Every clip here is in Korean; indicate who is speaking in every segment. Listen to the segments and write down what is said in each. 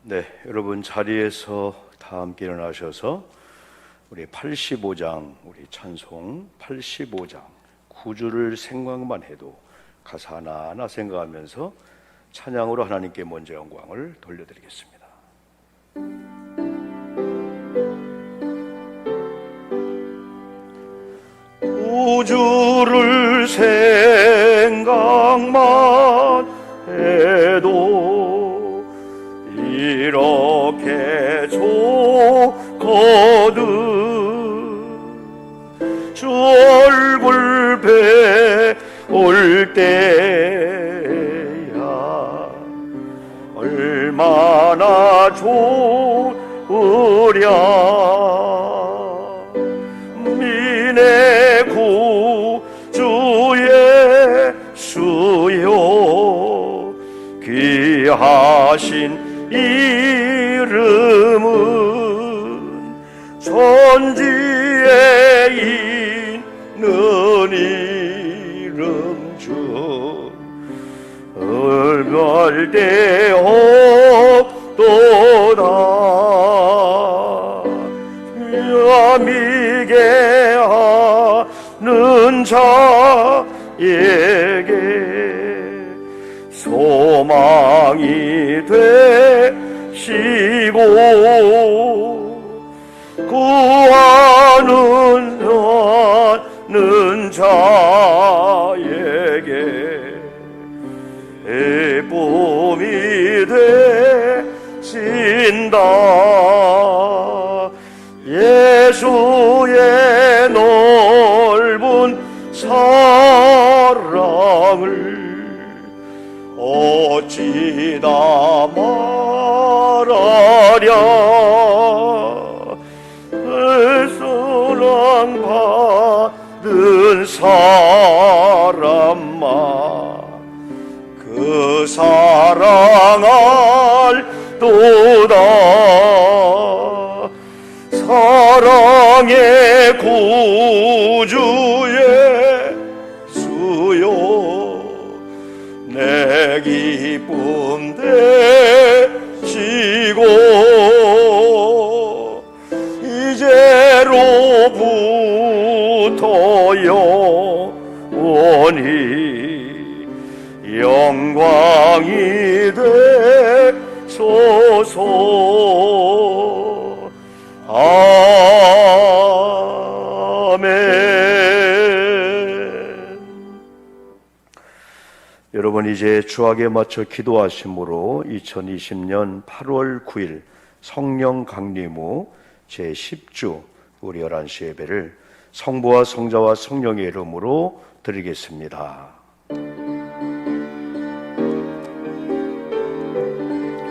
Speaker 1: 네, 여러분 자리에서 다 함께 일어나셔서 우리 85장, 우리 찬송 85장 9주를 생각만 해도 가사 하나하나 생각하면서 찬양으로 하나님께 먼저 영광을 돌려드리겠습니다. 구주를 생각만 해도 이렇게 좋거든. 주 얼굴 뵈올 때야 얼마나 좋으랴. 민의 구주 예수여 귀하신 이름은 천지에 있는 이름 중 얼갈 데 없도다. 미게 하는 자에게 소망이 되시고 구하는 자에게 기쁨이 되신다. 예수의 넓은 사랑을 어찌 다 말하랴. 사랑 받은 사람만 그 사랑할도다. 사랑의 구주의 수요 내 기쁨 되시고 이제로부터 영원히 영광이 되소서. 아멘. 여러분 이제 주악에 맞춰 기도하심으로 2020년 8월 9일 성령 강림 후 제10주 우리 11시 예배를 성부와 성자와 성령의 이름으로 드리겠습니다.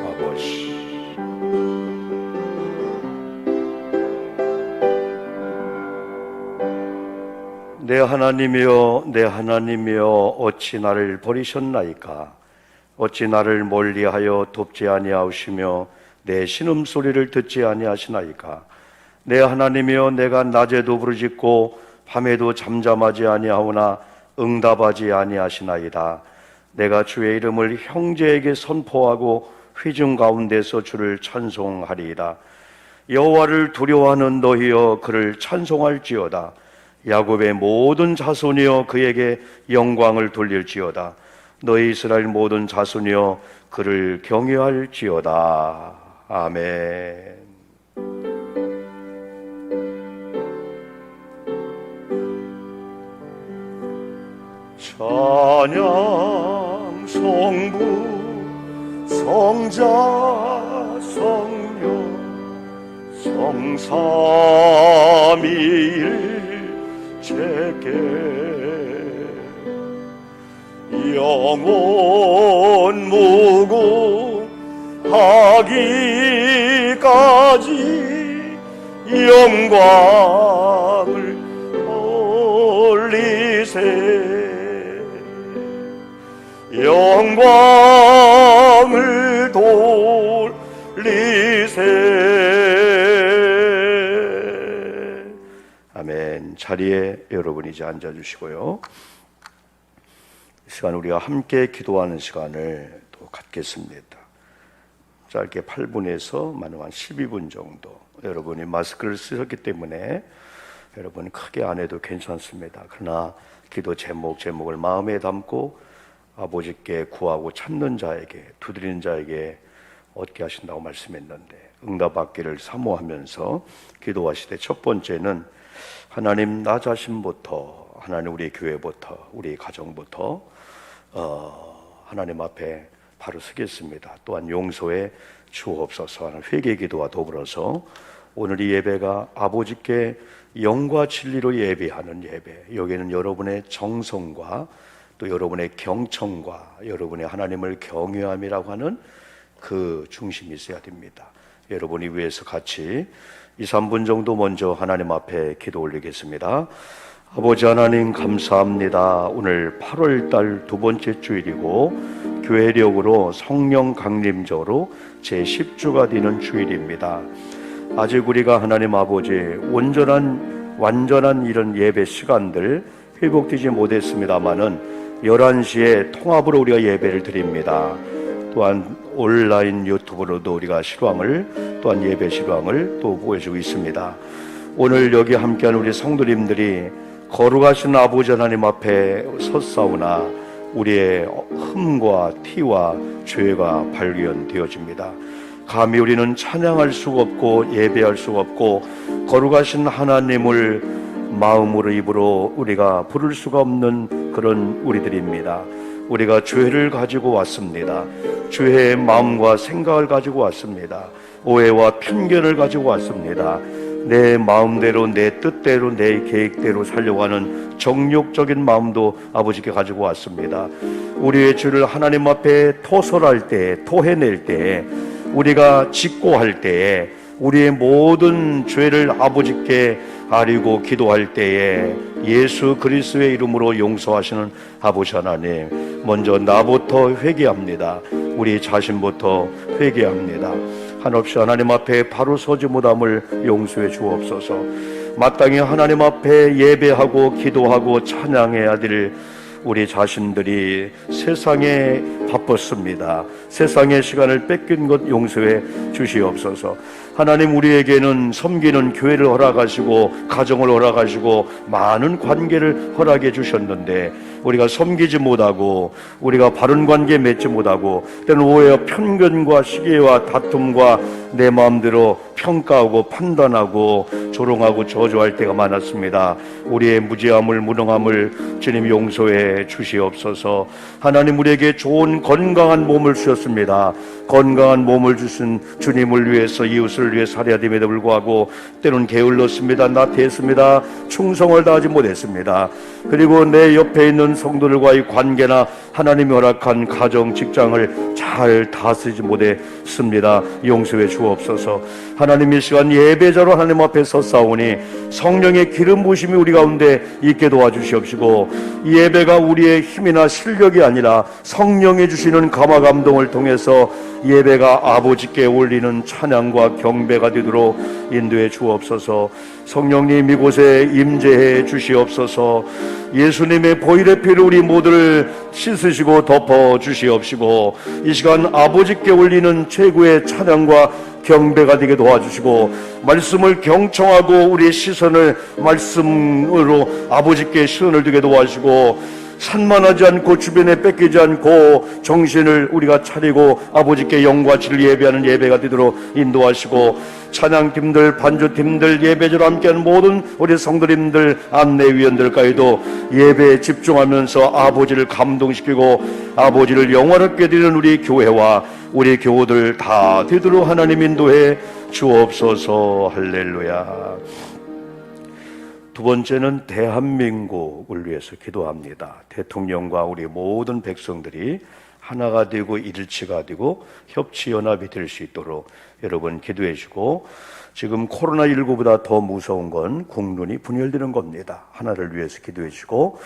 Speaker 1: 아버지 내 하나님이여 내 하나님이여 어찌 나를 버리셨나이까. 어찌 나를 멀리하여 돕지 아니하시며 내 신음소리를 듣지 아니하시나이까. 내 하나님이여 내가 낮에도 부르짖고 밤에도 잠잠하지 아니하오나 응답하지 아니하시나이다. 내가 주의 이름을 형제에게 선포하고 회중 가운데서 주를 찬송하리이다. 여호와를 두려워하는 너희여 그를 찬송할지어다. 야곱의 모든 자손이여 그에게 영광을 돌릴지어다. 너희 이스라엘 모든 자손이여 그를 경외할지어다. 아멘. 찬양 성부 성자 성령 성삼위일 제게 영원 무궁하기까지 영광을 돌리세. 영광을 돌리세. 아멘. 자리에 여러분 이제 앉아주시고요. 이 시간 우리가 함께 기도하는 시간을 또 갖겠습니다. 짧게 8분에서 많으면 한 12분 정도. 여러분이 마스크를 쓰셨기 때문에 여러분 크게 안 해도 괜찮습니다. 그러나 기도 제목을 마음에 담고 아버지께 구하고 찾는 자에게, 두드리는 자에게 얻게 하신다고 말씀했는데, 응답받기를 사모하면서 기도하시되, 첫 번째는 하나님, 나 자신부터, 하나님 우리 교회부터, 우리 가정부터 하나님 앞에 바로 서겠습니다. 또한 용서에 주옵소서 하는 회개 기도와 더불어서 오늘 이 예배가 아버지께 영과 진리로 예배하는 예배, 여기에는 여러분의 정성과 또 여러분의 경청과 여러분의 하나님을 경외함이라고 하는 그 중심이 있어야 됩니다. 여러분이 위해서 같이 2, 3분 정도 먼저 하나님 앞에 기도 올리겠습니다. 아버지 하나님, 감사합니다. 오늘 8월달 두 번째 주일이고 교회력으로 성령 강림절로 제10주가 되는 주일입니다. 아직 우리가 하나님 아버지 완전한 이런 예배 시간들 회복되지 못했습니다마는 11시에 통합으로 우리가 예배를 드립니다. 또한 온라인 유튜브로도 우리가 또한 예배 실황을 또 보여주고 있습니다. 오늘 여기 함께하는 우리 성도님들이 거룩하신 아버지 하나님 앞에 섰사오나 우리의 흠과 티와 죄가 발견되어집니다. 감히 우리는 찬양할 수가 없고 예배할 수가 없고 거룩하신 하나님을 마음으로 입으로 우리가 부를 수가 없는 그런 우리들입니다. 우리가 죄를 가지고 왔습니다. 죄의 마음과 생각을 가지고 왔습니다. 오해와 편견을 가지고 왔습니다. 내 마음대로, 내 뜻대로, 내 계획대로 살려고 하는 정욕적인 마음도 아버지께 가지고 왔습니다. 우리의 죄를 하나님 앞에 토설할 때, 토해낼 때, 우리가 직고할 때에, 우리의 모든 죄를 아버지께 아리고 기도할 때에 예수 그리스도의 이름으로 용서하시는 아버지 하나님, 먼저 나부터 회개합니다. 우리 자신부터 회개합니다. 한없이 하나님 앞에 바로 서지 못함을 용서해 주옵소서. 마땅히 하나님 앞에 예배하고 기도하고 찬양해야 될 우리 자신들이 세상에 바빴습니다. 세상의 시간을 뺏긴 것 용서해 주시옵소서. 하나님, 우리에게는 섬기는 교회를 허락하시고 가정을 허락하시고 많은 관계를 허락해 주셨는데 우리가 섬기지 못하고 우리가 바른 관계 맺지 못하고 때는 오해와 편견과 시기와 다툼과 내 마음대로 평가하고 판단하고 조롱하고 저주할 때가 많았습니다. 우리의 무지함을 무능함을 주님 용서해 주시옵소서. 하나님, 우리에게 좋은 건강한 몸을 주셨습니다. 건강한 몸을 주신 주님을 위해서 이웃을 위해 살아야 됨에도 불구하고 때로는 게을렀습니다. 나태했습니다. 충성을 다하지 못했습니다. 그리고 내 옆에 있는 성도들과의 관계나 하나님이 허락한 가정, 직장을 잘 다스리지 못했습니다. 용서해 주옵소서. 하나님, 이 시간 예배자로 하나님 앞에 섰사오니 성령의 기름 부으심이 우리 가운데 있게 도와주시옵시고 이 예배가 우리의 힘이나 실력이 아니라 성령이 주시는 감화 감동을 통해서 예배가 아버지께 올리는 찬양과 경배가 되도록 인도해 주옵소서. 성령님, 이곳에 임재해 주시옵소서. 예수님의 보혈의 피로 우리 모두를 씻으시고 덮어 주시옵시고 이 시간 아버지께 올리는 최고의 찬양과 경배가 되게 도와주시고 말씀을 경청하고 우리의 시선을 말씀으로 아버지께 시선을 두게 도와주시고 산만하지 않고 주변에 뺏기지 않고 정신을 우리가 차리고 아버지께 영과 진리 예배하는 예배가 되도록 인도하시고 찬양팀들, 반주팀들, 예배자로 함께하는 모든 우리 성도님들, 안내위원들까지도 예배에 집중하면서 아버지를 감동시키고 아버지를 영화롭게 드리는 우리 교회와 우리 교우들 다 되도록 하나님 인도해 주옵소서. 할렐루야. 두 번째는 대한민국을 위해서 기도합니다. 대통령과 우리 모든 백성들이 하나가 되고 일치가 되고 협치연합이 될 수 있도록 여러분 기도해 주시고 지금 코로나19보다 더 무서운 건 국론이 분열되는 겁니다. 하나를 위해서 기도해 주시고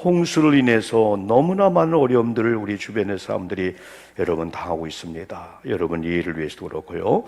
Speaker 1: 홍수를 인해서 너무나 많은 어려움들을 우리 주변의 사람들이 여러분 당하고 있습니다. 여러분 이 일을 위해서도 그렇고요.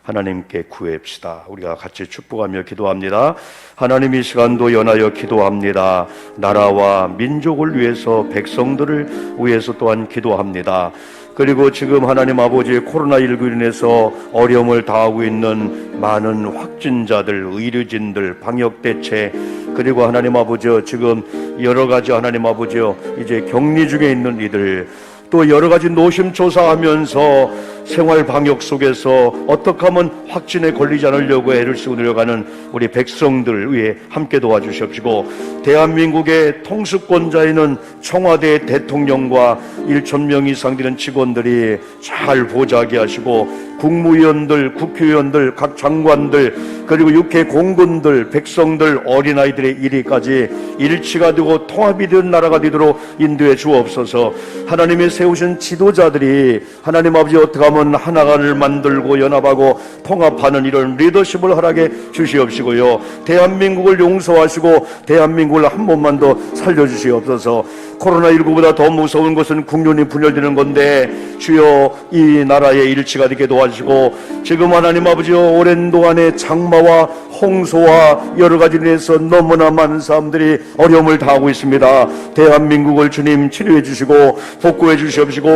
Speaker 1: 하나님께 구합시다. 우리가 같이 축복하며 기도합니다. 하나님, 이 시간도 연하여 기도합니다. 나라와 민족을 위해서 백성들을 위해서 또한 기도합니다. 그리고 지금 하나님 아버지 코로나19로 인해서 어려움을 당하고 있는 많은 확진자들, 의료진들, 방역대책, 그리고 하나님 아버지 지금 여러 가지 하나님 아버지 이제 격리 중에 있는 이들, 또 여러 가지 노심초사하면서 생활 방역 속에서 어떻게 하면 확진에 걸리지 않으려고 애를 쓰고 내려가는 우리 백성들 위해 함께 도와주시옵시고, 대한민국의 통수권자에는 청와대 대통령과 1,000명 이상 되는 직원들이 잘 보좌하게 하시고, 국무위원들, 국회의원들, 각 장관들, 그리고 육해 공군들, 백성들, 어린아이들의 일위까지 일치가 되고 통합이 된 나라가 되도록 인도해 주옵소서. 하나님이 세우신 지도자들이 하나님 아버지 어떻게 하면 하나를 만들고 연합하고 통합하는 이런 리더십을 허락해 주시옵시고요. 대한민국을 용서하시고 대한민국을 한 번만 더 살려주시옵소서. 코로나19보다 더 무서운 것은 국론이 분열되는 건데, 주여 이 나라의 일치가 되게 도와주시고, 지금 하나님 아버지 오랜 동안에 장마와 홍수와 여러 가지로 인해서 너무나 많은 사람들이 어려움을 당하고 있습니다. 대한민국을 주님 치료해 주시고 복구해 주시옵시고,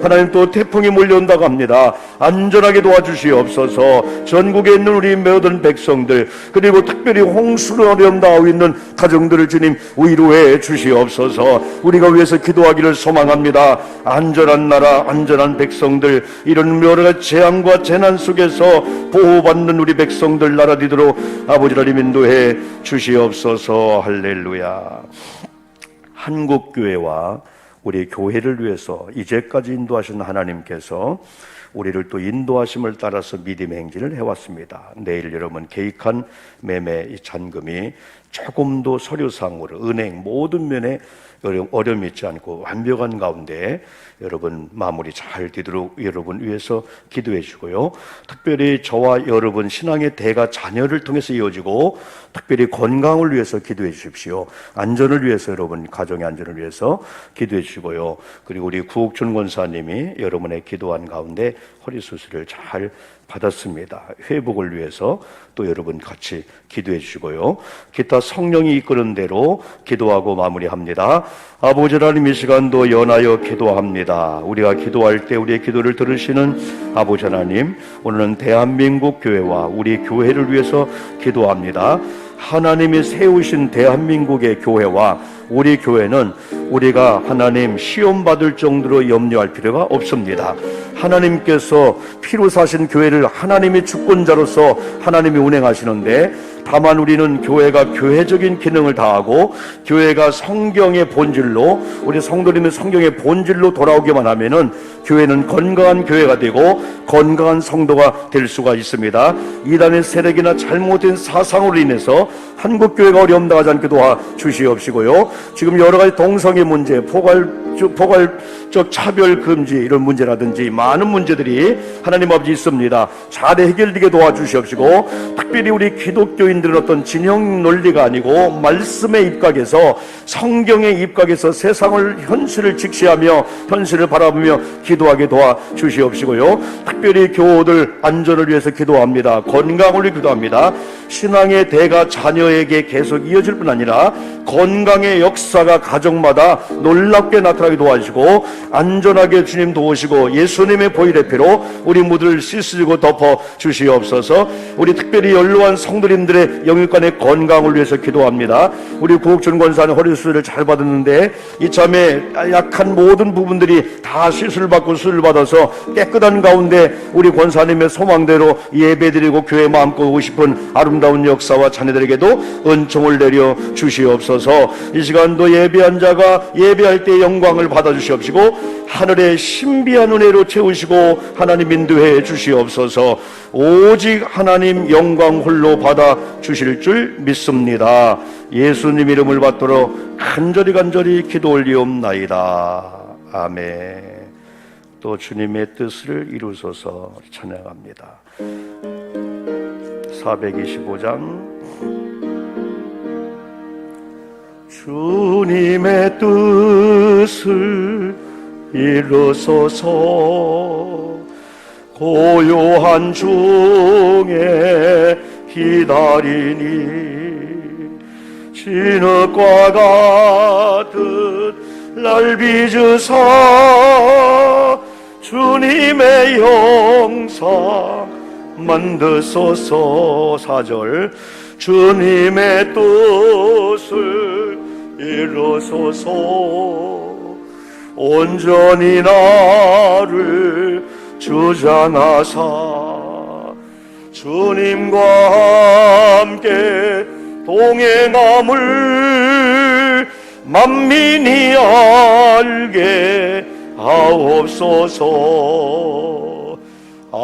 Speaker 1: 하나님 또 태풍이 몰려온다고 합니다. 안전하게 도와주시옵소서. 전국에 있는 우리 모든 백성들, 그리고 특별히 홍수로 어려움 당하고 있는 가정들을 주님 위로해 주시옵소서. 우리가 위해서 기도하기를 소망합니다. 안전한 나라, 안전한 백성들, 이런 여러 가지 재앙과 재난 속에서 보호받는 우리 백성들 나라 되도록 아버지 하나님 인도해 주시옵소서. 할렐루야. 한국교회와 우리 교회를 위해서 이제까지 인도하신 하나님께서 우리를 또 인도하심을 따라서 믿음의 행진을 해왔습니다. 내일 여러분 계획한 매매 잔금이 조금도 서류상으로 은행 모든 면에 어려움이 있지 않고 완벽한 가운데 여러분 마무리 잘 되도록 여러분 위해서 기도해 주고요. 특별히 저와 여러분 신앙의 대가 자녀를 통해서 이어지고, 특별히 건강을 위해서 기도해 주십시오. 안전을 위해서 여러분 가정의 안전을 위해서 기도해 주시고요. 그리고 우리 구옥준 권사님이 여러분의 기도한 가운데 허리 수술을 잘 받았습니다. 회복을 위해서 또 여러분 같이 기도해 주시고요. 기타 성령이 이끄는 대로 기도하고 마무리합니다. 아버지 하나님, 이 시간도 연하여 기도합니다. 우리가 기도할 때 우리의 기도를 들으시는 아버지 하나님, 오늘은 대한민국 교회와 우리 교회를 위해서 기도합니다. 하나님이 세우신 대한민국의 교회와 우리 교회는 우리가 하나님 시험 받을 정도로 염려할 필요가 없습니다. 하나님께서 피로 사신 교회를 하나님의 주권자로서 하나님이 운행하시는데, 다만 우리는 교회가 교회적인 기능을 다하고 교회가 성경의 본질로, 우리 성도님의 성경의 본질로 돌아오기만 하면은 교회는 건강한 교회가 되고 건강한 성도가 될 수가 있습니다. 이단의 세력이나 잘못된 사상으로 인해서 한국교회가 어려움 당하지 않게 도와주시옵시고요. 지금 여러 가지 동성애 문제, 포괄적 차별 금지 이런 문제라든지 많은 문제들이 하나님 아버지 있습니다. 잘 해결되게 도와주시옵시고, 특별히 우리 기독교인들은 어떤 진영 논리가 아니고 말씀의 입각에서, 성경의 입각에서 세상을 현실을 직시하며 현실을 바라보며 기도하게 도와주시옵시고요. 특별히 교우들 안전을 위해서 기도합니다. 건강을 위해 기도합니다. 신앙의 대가 자녀에게 계속 이어질 뿐 아니라 건강의 역사가 가정마다 놀랍게 나타나게 도와주시고, 안전하게 주님 도우시고 예수님의 보혈의 피로 우리 모두를 씻으시고 덮어 주시옵소서. 우리 특별히 연로한 성도님들의 영육간의 건강을 위해서 기도합니다. 우리 구옥준 권사는 허리 수술을 잘 받았는데 이참에 약한 모든 부분들이 다 시술을 받고 수술을 받아서 깨끗한 가운데 우리 권사님의 소망대로 예배드리고 교회 마음껏 오고 싶은 아름다운 역사와 자녀들에게도 은총을 내려 주시옵소서. 이 시간도 예배한 자가 예배할 때 영광을 받아 주시옵시고, 하늘의 신비한 은혜로 채우시고 하나님 인도해 주시옵소서. 오직 하나님 영광 홀로 받아 주실 줄 믿습니다. 예수님 이름을 받도록 간절히 기도 올리옵나이다. 아멘. 또 주님의 뜻을 이루소서 찬양합니다. 425장. 주님의 뜻을 이루소서. 고요한 중에 기다리니 진흙과 같은 날 빚으사 주님의 형상 만드소서. 4절 주님의 뜻을 이루소서. 온전히 나를 주장하사 주님과 함께 동행함을 만민이 알게 하옵소서. 아멘.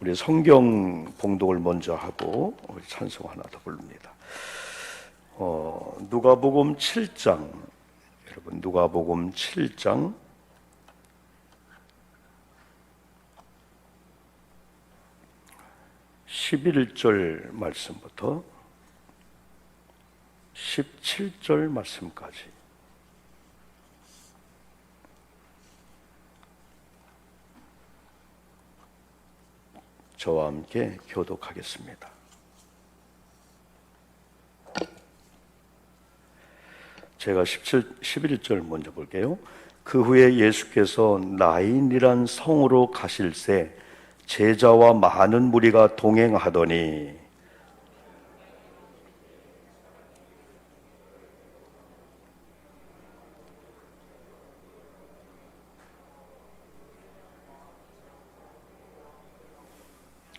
Speaker 1: 우리 성경 봉독을 먼저 하고 우리 찬송 하나 더 부릅니다. 누가복음 7장, 여러분 누가복음 7장 11절 말씀부터 17절 말씀까지 저와 함께 교독하겠습니다. 제가 11절 먼저 볼게요. 그 후에 예수께서 나인이란 성으로 가실새 제자와 많은 무리가 동행하더니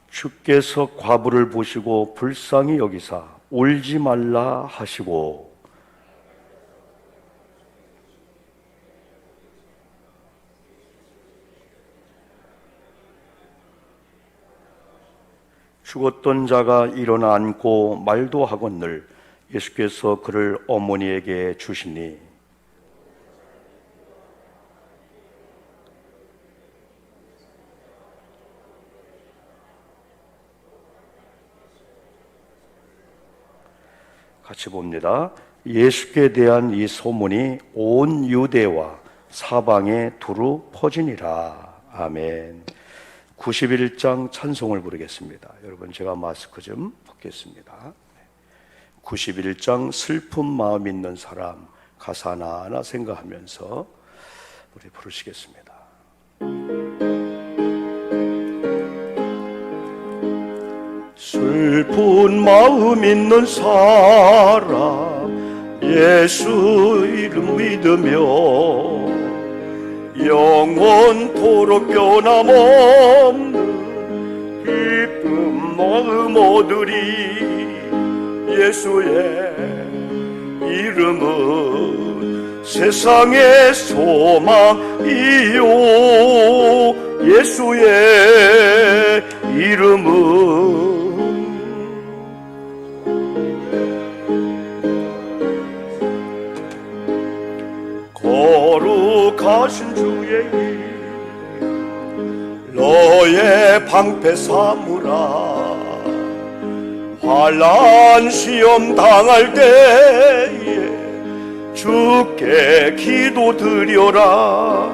Speaker 1: 주께서 과부를 보시고 불쌍히 여기사 울지 말라 하시고 죽었던 자가 일어나 앉고 말도 하거늘 예수께서 그를 어머니에게 주시니 같이 봅니다. 예수께 대한 이 소문이 온 유대와 사방에 두루 퍼지니라. 아멘. 91장 찬송을 부르겠습니다. 여러분 제가 마스크 좀 벗겠습니다. 91장 슬픈 마음 있는 사람 가사 하나하나 생각하면서 우리 부르시겠습니다. 슬픈 마음 있는 사람 예수 이름 믿으며 영원토록 변함없는 기쁨 마음 얻으리. 예수의 이름은 세상의 소망이요 예수의 이름은 거룩하신 주의 이름 너의 방패 삼으라. 환난 시험 당할 때에 주께 기도드려라.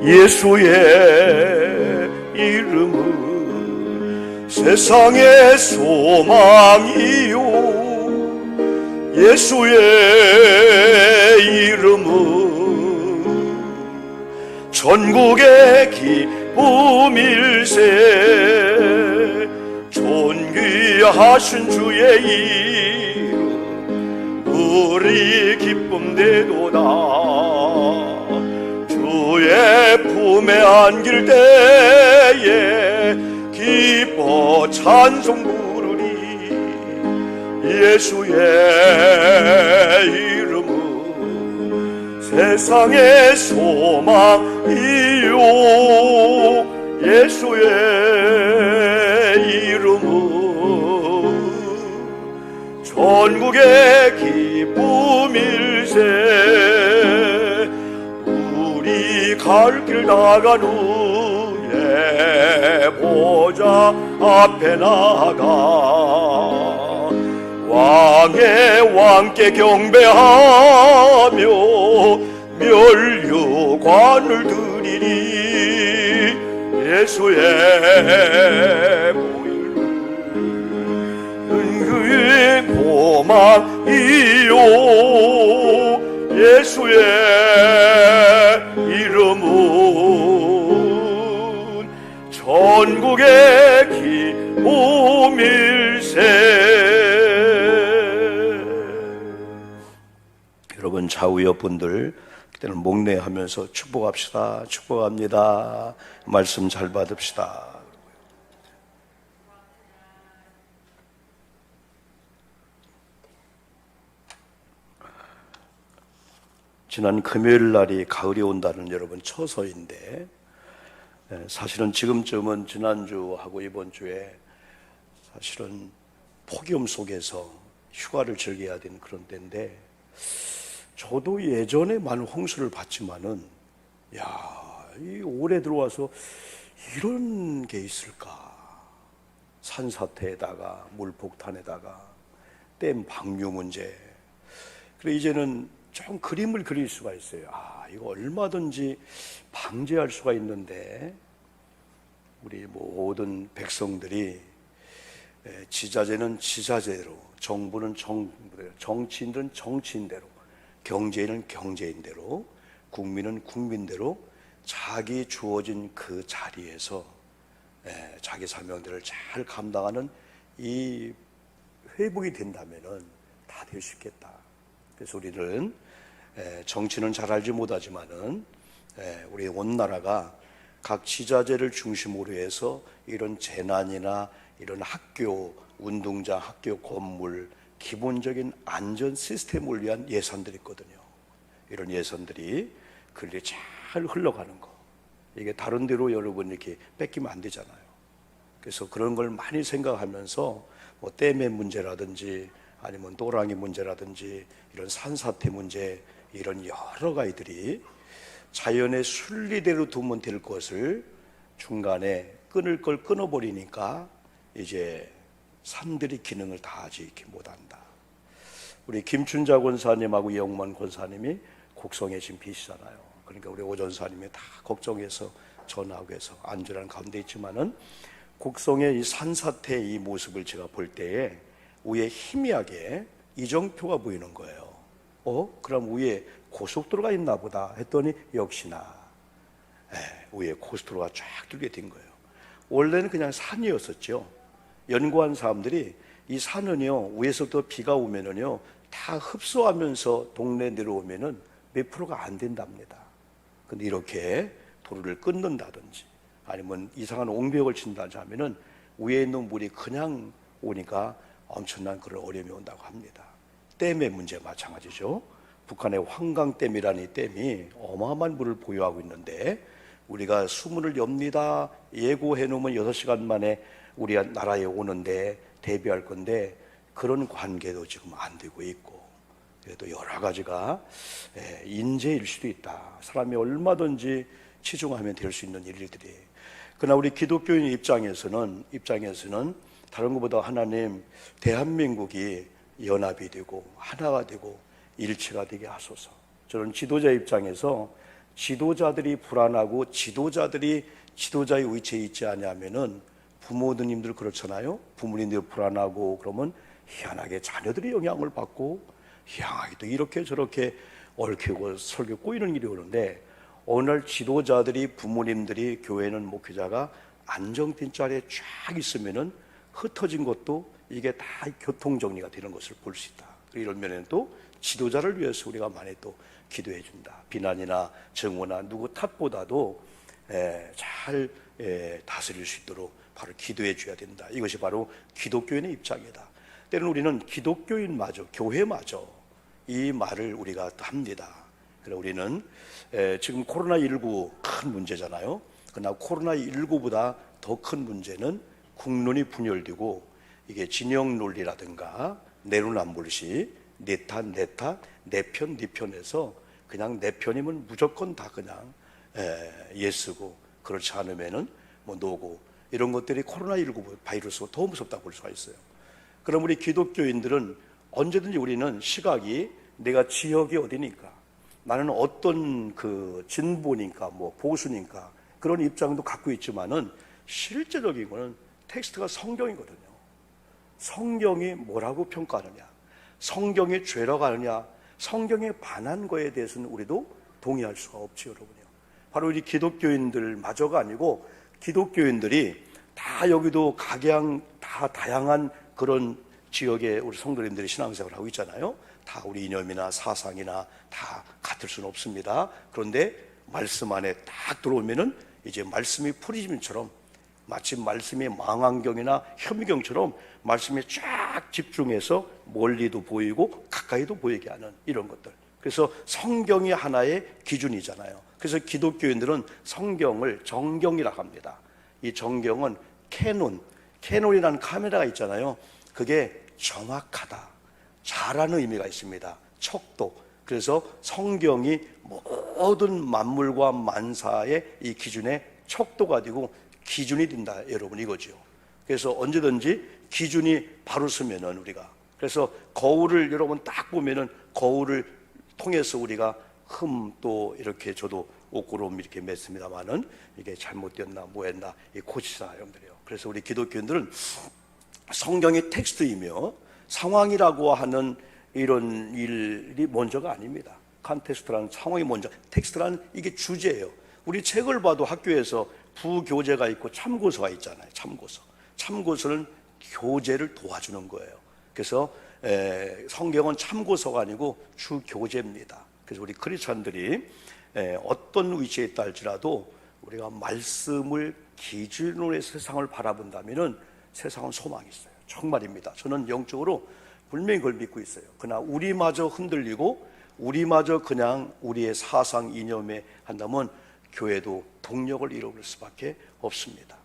Speaker 1: 예수의 이름은 세상의 소망이요 예수의 이름은 전국의 기쁨일세. 존귀하신 주의 이름 우리 기쁨 되도다. 주의 품에 안길 때에 기뻐 찬송 부르리. 예수의 이름은 세상의 소망이요 예수의 이름은 전국의 기쁨일세. 우리 갈 길 나간 후에 보좌 앞에 나가 왕의 왕께 경배하며 멸류관을 드리리. 예수의 보혈은 그의 고막이요 좌우 옆분들 그때는 목례하면서 축복합시다. 축복합니다. 말씀 잘 받읍시다. 지난 금요일 날이 가을이 온다는 여러분 처서인데, 사실은 지금쯤은 지난주하고 이번 주에 사실은 폭염 속에서 휴가를 즐겨야 되는 그런 때인데, 저도 예전에 많은 홍수를 봤지만은 이 올해 들어와서 이런 게 있을까? 산사태에다가 물폭탄에다가 댐 방류 문제. 그래 이제는 좀 그림을 그릴 수가 있어요. 이거 얼마든지 방지할 수가 있는데, 우리 모든 백성들이 지자체는 지자체대로, 정부는 정부대로, 정치인들은 정치인대로, 경제인은 경제인대로, 국민은 국민대로 자기 주어진 그 자리에서 자기 사명들을 잘 감당하는 이 회복이 된다면은 다 될 수 있겠다. 그래서 우리는 정치는 잘 알지 못하지만은 우리 온 나라가 각 지자체를 중심으로 해서 이런 재난이나 이런 학교 운동장, 학교 건물, 기본적인 안전 시스템을 위한 예산들이 있거든요. 이런 예산들이 그렇게 잘 흘러가는 거, 이게 다른 데로 여러분 이렇게 뺏기면 안 되잖아요. 그래서 그런 걸 많이 생각하면서 뭐 댐의 문제라든지 아니면 또랑이 문제라든지 이런 산사태 문제, 이런 여러 가지들이 자연의 순리대로 두면 될 것을 중간에 끊을 걸 끊어버리니까 이제 산들이 기능을 다하지 못한다. 우리 김춘자 권사님하고 이영만 권사님이 곡성에 지금 계시잖아요. 그러니까 우리 오 전사님이 다 걱정해서 전화하고 해서 안전한 가운데 있지만은, 곡성의 이 산사태의 이 모습을 제가 볼 때에 위에 희미하게 이정표가 보이는 거예요. 그럼 위에 고속도로가 있나 보다 했더니 역시나 위에 고속도로가 쫙 뚫게 된 거예요. 원래는 그냥 산이었었죠. 연구한 사람들이 이 산은요, 위에서부터 비가 오면은요 다 흡수하면서 동네 내려오면은 몇 프로가 안 된답니다. 근데 이렇게 도로를 끊는다든지 아니면 이상한 옹벽을 친다든지 하면은 위에 있는 물이 그냥 오니까 엄청난 그런 어려움이 온다고 합니다. 댐의 문제 마찬가지죠. 북한의 황강댐이라는 이 댐이 어마어마한 물을 보유하고 있는데, 우리가 수문을 엽니다 예고해 놓으면 6시간 만에 우리 나라에 오는데 대비할 건데, 그런 관계도 지금 안 되고 있고, 그래도 여러 가지가 인재일 수도 있다. 사람이 얼마든지 치중하면 될 수 있는 일들이. 그러나 우리 기독교인 입장에서는 다른 것보다 하나님, 대한민국이 연합이 되고 하나가 되고 일치가 되게 하소서. 저는 지도자 입장에서 지도자들이 불안하고 지도자들이 지도자의 위치에 있지 않으면은, 부모님들 그렇잖아요. 부모님들 불안하고 그러면 희한하게 자녀들이 영향을 받고, 희한하게 또 이렇게 저렇게 얽히고 설교 꼬이는 일이 오는데, 어느 날 지도자들이, 부모님들이, 교회는 목회자가 안정된 자리에 쫙 있으면은 흩어진 것도 이게 다 교통정리가 되는 것을 볼 수 있다. 이런 면에는 또 지도자를 위해서 우리가 많이 또 기도해 준다. 비난이나 정오나 누구 탓보다도 잘 다스릴 수 있도록 바로 기도해 줘야 된다. 이것이 바로 기독교인의 입장이다. 때로는 우리는 기독교인마저, 교회마저 이 말을 우리가 합니다. 그래서 우리는 지금 코로나19 큰 문제잖아요. 그러나 코로나19보다 더 큰 문제는 국론이 분열되고, 이게 진영 논리라든가 내로남불식, 내 탓, 내 탓, 내 편, 네 편에서 그냥 내 편이면 무조건 다 그냥 예쓰고, 그렇지 않으면은 뭐 노고, 이런 것들이 코로나19 바이러스가 더 무섭다고 볼 수가 있어요. 그럼 우리 기독교인들은 언제든지 우리는 시각이 내가 지역이 어디니까, 나는 어떤 그 진보니까 뭐 보수니까 그런 입장도 갖고 있지만은, 실제적인 거는 텍스트가 성경이거든요. 성경이 뭐라고 평가하느냐, 성경이 죄라고 하느냐, 성경에 반한 거에 대해서는 우리도 동의할 수가 없지, 여러분요. 바로 우리 기독교인들마저가 아니고, 기독교인들이 다 여기도 각양 다 다양한 그런 지역에 우리 성도님들이 신앙생활을 하고 있잖아요. 다 우리 이념이나 사상이나 다 같을 수는 없습니다. 그런데 말씀 안에 딱 들어오면은 이제 말씀이 프리즘처럼, 마치 말씀이 망원경이나 현미경처럼 말씀에 쫙 집중해서 멀리도 보이고 가까이도 보이게 하는 이런 것들. 그래서 성경이 하나의 기준이잖아요. 그래서 기독교인들은 성경을 정경이라고 합니다. 이 정경은 캐논이라는 카메라가 있잖아요. 그게 정확하다, 잘하는 의미가 있습니다. 척도. 그래서 성경이 모든 만물과 만사의 이 기준에 척도가 되고 기준이 된다, 여러분, 이거죠. 그래서 언제든지 기준이 바로 서면은 우리가, 그래서 거울을 여러분 딱 보면은 거울을 통해서 우리가 또 이렇게, 저도 옷구름 이렇게 맸습니다만은 이게 잘못됐나 뭐했나 고치자, 여러분들이요. 그래서 우리 기독교인들은 성경이 텍스트이며 상황이라고 하는 이런 일이 먼저가 아닙니다. 컨텍스트라는 상황이 먼저, 텍스트라는 이게 주제예요. 우리 책을 봐도 학교에서 부교재가 있고 참고서가 있잖아요. 참고서는 교재를 도와주는 거예요. 그래서 성경은 참고서가 아니고 주교재입니다. 그래서 우리 크리스찬들이 어떤 위치에 있다 할지라도 우리가 말씀을 기준으로 해서 세상을 바라본다면 세상은 소망이 있어요. 정말입니다. 저는 영적으로 분명히 그걸 믿고 있어요. 그러나 우리마저 흔들리고 우리마저 그냥 우리의 사상 이념에 한다면 교회도 동력을 잃어버릴 수밖에 없습니다.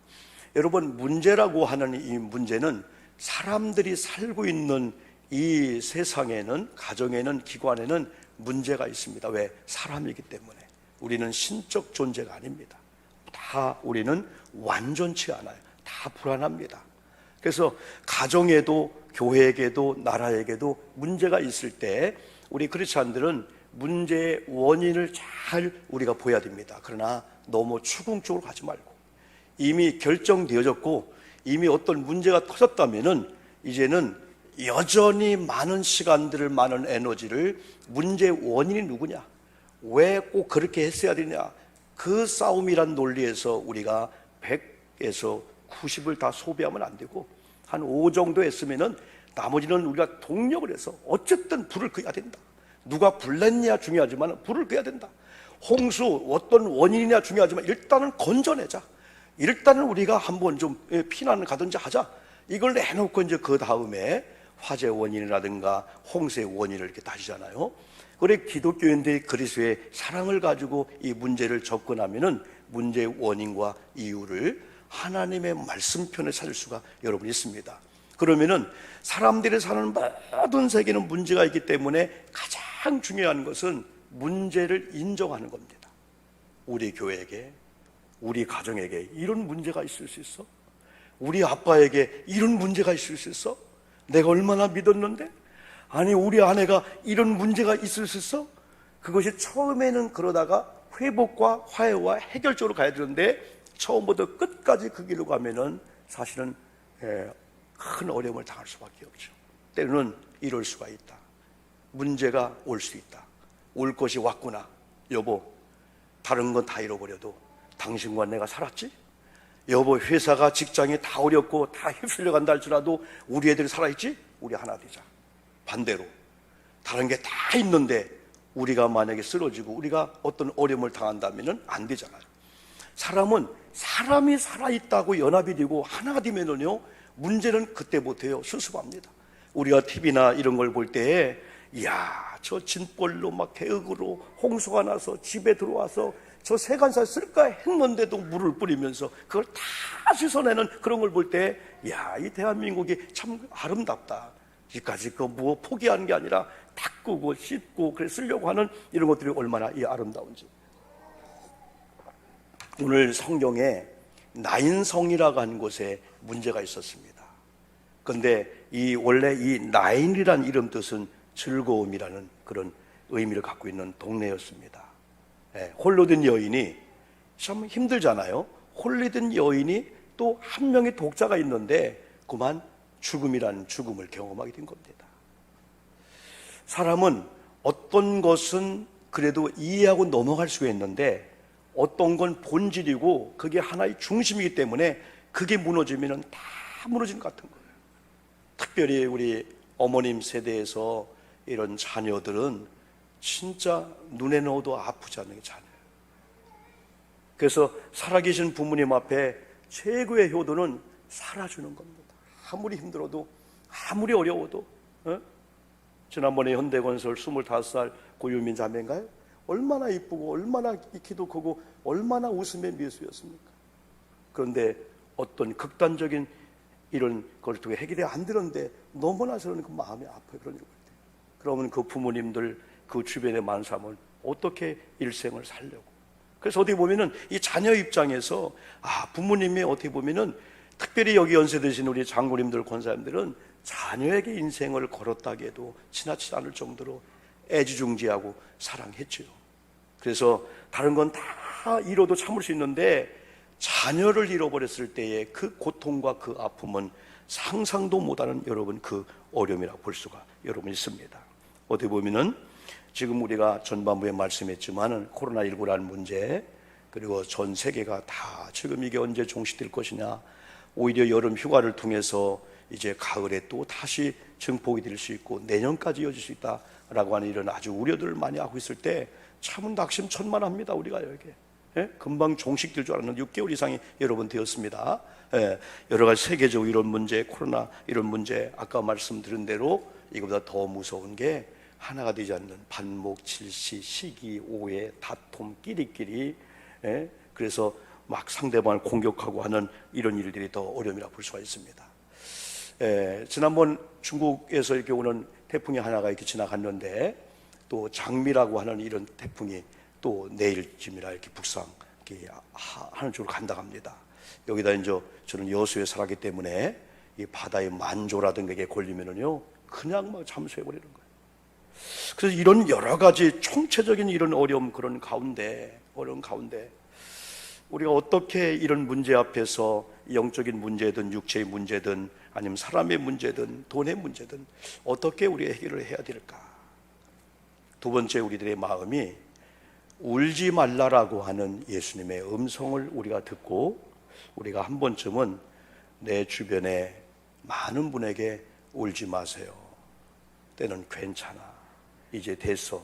Speaker 1: 여러분, 문제라고 하는 이 문제는 사람들이 살고 있는 이 세상에는, 가정에는, 기관에는 문제가 있습니다. 왜? 사람이기 때문에. 우리는 신적 존재가 아닙니다. 우리는 완전치 않아요. 다 불안합니다. 그래서 가정에도 교회에게도 나라에게도 문제가 있을 때 우리 크리스찬들은 문제의 원인을 잘 우리가 보여야 됩니다. 그러나 너무 추궁적으로 가지 말고, 이미 결정되어졌고 이미 어떤 문제가 터졌다면은 이제는 여전히 많은 시간들을, 많은 에너지를 문제의 원인이 누구냐, 왜 꼭 그렇게 했어야 되냐, 그 싸움이란 논리에서 우리가 100에서 90을 다 소비하면 안 되고 한 5 정도 했으면은 나머지는 우리가 동력을 해서 어쨌든 불을 끄야 된다. 누가 불냈냐 중요하지만 불을 끄야 된다. 홍수 어떤 원인이냐 중요하지만 일단은 건져내자. 일단은 우리가 한번 좀 피난을 가든지 하자. 이걸 내놓고 이제 그 다음에 화재 원인이라든가 홍수의 원인을 이렇게 따지잖아요. 그래, 기독교인들이 그리스도의 사랑을 가지고 이 문제를 접근하면은 문제의 원인과 이유를 하나님의 말씀편에 찾을 수가 여러분 있습니다. 그러면은 사람들이 사는 모든 세계는 문제가 있기 때문에 가장 중요한 것은 문제를 인정하는 겁니다. 우리 교회에게, 우리 가정에게 이런 문제가 있을 수 있어? 우리 아빠에게 이런 문제가 있을 수 있어? 내가 얼마나 믿었는데? 아니, 우리 아내가 이런 문제가 있을 수 있어? 그것이 처음에는 그러다가 회복과 화해와 해결적으로 가야 되는데 처음부터 끝까지 그 길로 가면은 사실은 큰 어려움을 당할 수밖에 없죠. 때로는 이럴 수가 있다. 문제가 올 수 있다. 올 것이 왔구나. 여보, 다른 건 다 잃어버려도 당신과 내가 살았지? 여보, 회사가, 직장이 다 어렵고 다 휩쓸려 간다 할지라도 우리 애들이 살아있지? 우리 하나 되자. 반대로 다른 게 다 있는데 우리가 만약에 쓰러지고 우리가 어떤 어려움을 당한다면 안 되잖아요. 사람은 사람이 살아있다고 연합이 되고 하나가 되면은요, 문제는 그때부터요 수습합니다. 우리가 TV나 이런 걸 볼 때에, 이야, 저 진벌로 막 계획으로 홍수가 나서 집에 들어와서 저 세간살 쓸까 했는데도 물을 뿌리면서 그걸 다 씻어내는 그런 걸 볼 때, 이야, 이 대한민국이 참 아름답다. 이까지 뭐 포기하는 게 아니라 닦고 씻고 그래 쓰려고 하는 이런 것들이 얼마나 이 아름다운지. 오늘 성경에 나인성이라고 하는 곳에 문제가 있었습니다. 그런데 원래 이 나인이라는 이름 뜻은 즐거움이라는 그런 의미를 갖고 있는 동네였습니다. 홀로 된 여인이 참 힘들잖아요. 홀로 된 여인이 또 한 명의 독자가 있는데 그만 죽음이라는 죽음을 경험하게 된 겁니다. 사람은 어떤 것은 그래도 이해하고 넘어갈 수가 있는데 어떤 건 본질이고 그게 하나의 중심이기 때문에 그게 무너지면 다 무너지는 것 같은 거예요. 특별히 우리 어머님 세대에서 이런 자녀들은 진짜 눈에 넣어도 아프지 않는 게 자녀예요. 그래서 살아계신 부모님 앞에 최고의 효도는 살아주는 겁니다. 아무리 힘들어도, 아무리 어려워도. 지난번에 현대건설 25살 고유민 자매인가요? 얼마나 이쁘고 얼마나 키도 크고 얼마나 웃음의 미소였습니까? 그런데 어떤 극단적인 이런 걸 통해 해결이 안 되는데 너무나 저는 그 마음이 아파요. 그런 걸 볼 때. 그러면 그 부모님들, 그 주변의 많은 사람은 어떻게 일생을 살려고. 그래서 어떻게 보면은 이 자녀 입장에서 부모님이 어떻게 보면은 특별히 여기 연세드신 우리 장로님들, 권사님들은 자녀에게 인생을 걸었다고 해도 지나치지 않을 정도로 애지중지하고 사랑했죠. 그래서 다른 건 다 잃어도 참을 수 있는데 자녀를 잃어버렸을 때의 그 고통과 그 아픔은 상상도 못하는 여러분 그 어려움이라고 볼 수가 여러분 있습니다. 어떻게 보면은 지금 우리가 전반부에 말씀했지만은 코로나19라는 문제, 그리고 전 세계가 다 지금 이게 언제 종식될 것이냐, 오히려 여름 휴가를 통해서 이제 가을에 또 다시 증폭이 될 수 있고 내년까지 이어질 수 있다라고 하는 이런 아주 우려들을 많이 하고 있을 때 참 낙심천만합니다. 우리가 여기 금방 종식될 줄 알았는데 6개월 이상이 여러분 되었습니다. 여러 가지 세계적 이런 문제, 코로나 이런 문제, 아까 말씀드린 대로 이거보다 더 무서운 게 하나가 되지 않는 반목, 질시, 시기, 오해, 다툼, 끼리끼리, 그래서 막 상대방을 공격하고 하는 이런 일들이 더 어려움이라고 볼 수가 있습니다. 지난번 중국에서 이렇게 오는 태풍이 하나가 이렇게 지나갔는데 또 장미라고 하는 이런 태풍이 또 내일쯤이나 이렇게 북상 이렇게 하는 쪽으로 간다고 합니다. 여기다 이제 저는 여수에 살았기 때문에 이 바다의 만조라든가 이게 걸리면은요 그냥 막 잠수해 버리는 거예요. 그래서 이런 여러 가지 총체적인 이런 어려움, 그런 가운데, 어려운 가운데 우리가 어떻게 이런 문제 앞에서 영적인 문제든 육체의 문제든 아니면 사람의 문제든 돈의 문제든 어떻게 우리가 해결을 해야 될까? 두 번째, 우리들의 마음이 울지 말라라고 하는 예수님의 음성을 우리가 듣고 우리가 한 번쯤은 내 주변에 많은 분에게 울지 마세요, 때는 괜찮아, 이제 됐어,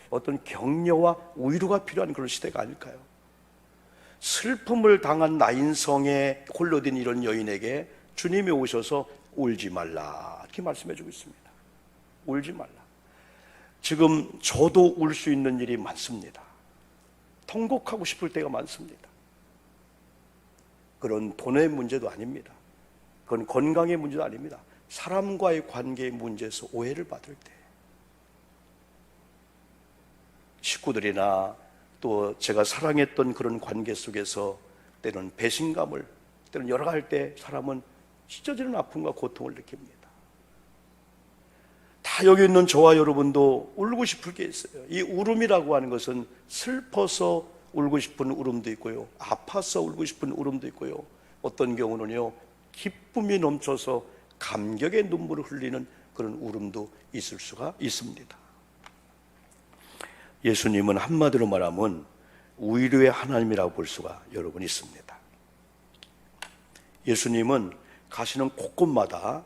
Speaker 1: 어떤 격려와 위로가 필요한 그런 시대가 아닐까요? 슬픔을 당한 나인성에 홀로 된 이런 여인에게 주님이 오셔서 울지 말라 이렇게 말씀해 주고 있습니다. 울지 말라. 지금 저도 울 수 있는 일이 많습니다. 통곡하고 싶을 때가 많습니다. 그런 돈의 문제도 아닙니다. 그건 건강의 문제도 아닙니다. 사람과의 관계의 문제에서 오해를 받을 때, 식구들이나 또 제가 사랑했던 그런 관계 속에서 때로는 배신감을, 때로는 여러 가지 할 때 사람은 찢어지는 아픔과 고통을 느낍니다. 다 여기 있는 저와 여러분도 울고 싶을 게 있어요. 이 울음이라고 하는 것은 슬퍼서 울고 싶은 울음도 있고요, 아파서 울고 싶은 울음도 있고요, 어떤 경우는요 기쁨이 넘쳐서 감격의 눈물을 흘리는 그런 울음도 있을 수가 있습니다. 예수님은 한마디로 말하면 위로의 하나님이라고 볼 수가 여러분 있습니다. 예수님은 가시는 곳곳마다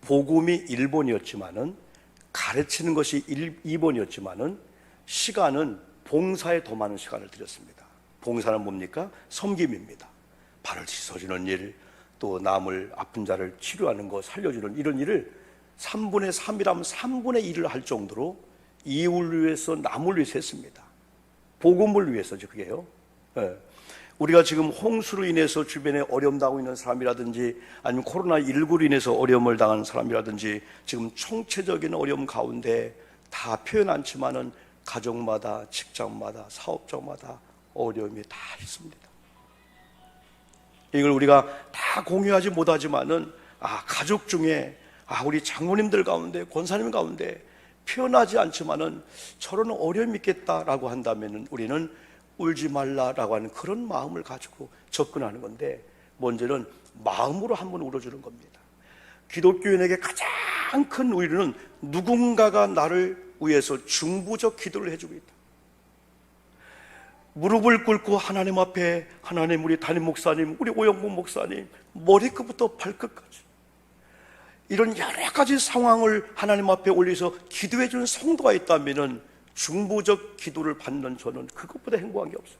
Speaker 1: 복음이 1번이었지만은 가르치는 것이 2번이었지만은 시간은 봉사에 더 많은 시간을 들였습니다. 봉사는 뭡니까? 섬김입니다. 발을 씻어주는 일, 또 남을, 아픈 자를 치료하는 것, 살려주는 이런 일을 3분의 3이라면 3분의 1을 할 정도로 이웃을 위해서, 남을 위해서 했습니다. 복음을 위해서죠, 그게요. 우리가 지금 홍수로 인해서 주변에 어려움 당하고 있는 사람이라든지 아니면 코로나19로 인해서 어려움을 당한 사람이라든지 지금 총체적인 어려움 가운데 다 표현 않지만은 가정마다, 직장마다, 사업장마다 어려움이 다 있습니다. 이걸 우리가 다 공유하지 못하지만은 가족 중에 우리 장로님들 가운데, 권사님 가운데 표현하지 않지만은 저런 어려움이 있겠다라고 한다면은 우리는 울지 말라라고 하는 그런 마음을 가지고 접근하는 건데, 먼저는 마음으로 한번 울어주는 겁니다. 기독교인에게 가장 큰 위로는 누군가가 나를 위해서 중보적 기도를 해주고 있다. 무릎을 꿇고 하나님 앞에, 하나님, 우리 담임 목사님, 우리 오영국 목사님, 머리끝부터 발끝까지 이런 여러 가지 상황을 하나님 앞에 올려서 기도해 주는 성도가 있다면 중보적 기도를 받는 저는 그것보다 행복한 게 없어요.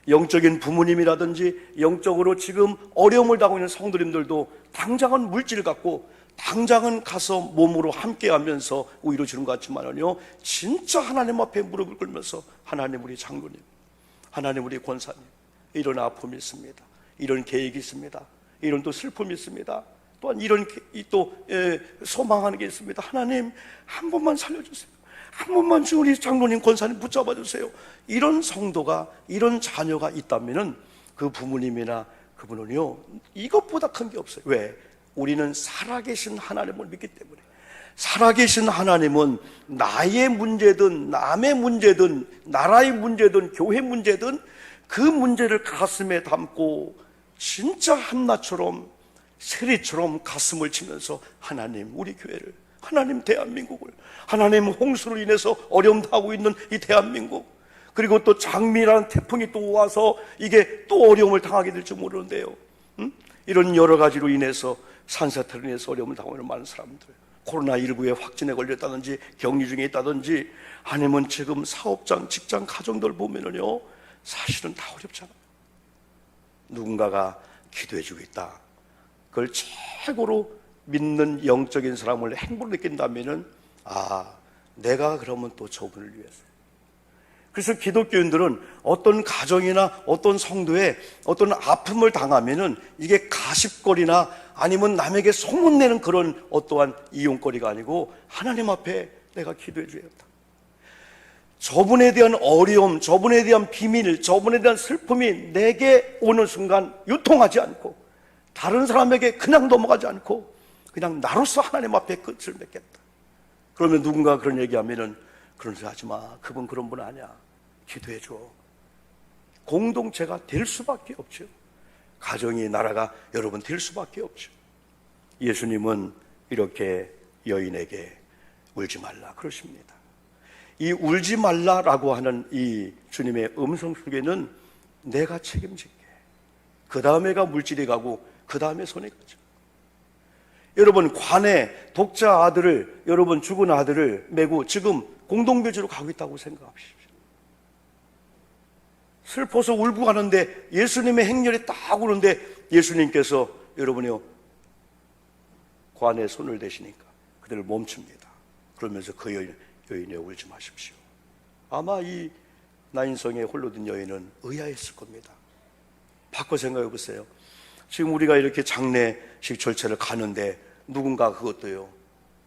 Speaker 1: 영적인 부모님이라든지 영적으로 지금 어려움을 당하고 있는 성도님들도 당장은 물질을 갖고 당장은 가서 몸으로 함께 하면서 오히려 주는 것 같지만요, 진짜 하나님 앞에 무릎을 꿇면서 하나님 우리 장로님, 하나님 우리 권사님, 이런 아픔이 있습니다, 이런 계획이 있습니다, 이런 또 슬픔이 있습니다, 또한 이런 또 소망하는 게 있습니다. 하나님 한 번만 살려주세요, 한 번만 우리 장로님 권사님 붙잡아 주세요. 이런 성도가, 이런 자녀가 있다면은 그 부모님이나 그분은요, 이것보다 큰 게 없어요. 왜? 우리는 살아계신 하나님을 믿기 때문에. 살아계신 하나님은 나의 문제든 남의 문제든 나라의 문제든 교회 문제든 그 문제를 가슴에 담고 진짜 한나처럼 세리처럼 가슴을 치면서 하나님 우리 교회를, 하나님 대한민국을, 하나님 홍수로 인해서 어려움 당하고 있는 이 대한민국, 그리고 또 장미라는 태풍이 또 와서 이게 또 어려움을 당하게 될지 모르는데요, 이런 여러 가지로 인해서 산사태로 인해서 어려움을 당하고 있는 많은 사람들, 코로나19에 확진에 걸렸다든지 격리 중에 있다든지, 아니면 지금 사업장, 직장, 가정들 보면은요 사실은 다 어렵잖아요. 누군가가 기도해주고 있다, 그걸 최고로 믿는 영적인 사람을 행복을 느낀다면은 내가 그러면 또 저분을 위해서. 그래서 기독교인들은 어떤 가정이나 어떤 성도에 어떤 아픔을 당하면은 이게 가십거리나 아니면 남에게 소문내는 그런 어떠한 이용거리가 아니고 하나님 앞에 내가 기도해 줘야겠다. 저분에 대한 어려움, 저분에 대한 비밀, 저분에 대한 슬픔이 내게 오는 순간 유통하지 않고 다른 사람에게 그냥 넘어가지 않고 그냥 나로서 하나님 앞에 끝을 맺겠다. 그러면 누군가 그런 얘기하면은 그런 소리 하지 마, 그분 그런 분 아니야, 기도해 줘. 공동체가 될 수밖에 없죠. 가정이, 나라가 여러분 될 수밖에 없죠. 예수님은 이렇게 여인에게 울지 말라 그러십니다. 이 울지 말라라고 하는 이 주님의 음성 속에는 내가 책임질게, 그 다음에가 물질이 가고 그 다음에 손이 가죠. 여러분 관에 독자 아들을, 여러분 죽은 아들을 메고 지금 공동묘지로 가고 있다고 생각하십시오. 슬퍼서 울고 가는데 예수님의 행렬이 딱 오는데 예수님께서 여러분이요 관에 손을 대시니까 그들을 멈춥니다. 그러면서 그 여인에 울지 마십시오. 아마 이 나인성에 홀로 든 여인은 의아했을 겁니다. 바꿔 생각해 보세요. 지금 우리가 이렇게 장례식 절차를 가는데 누군가 그것도요,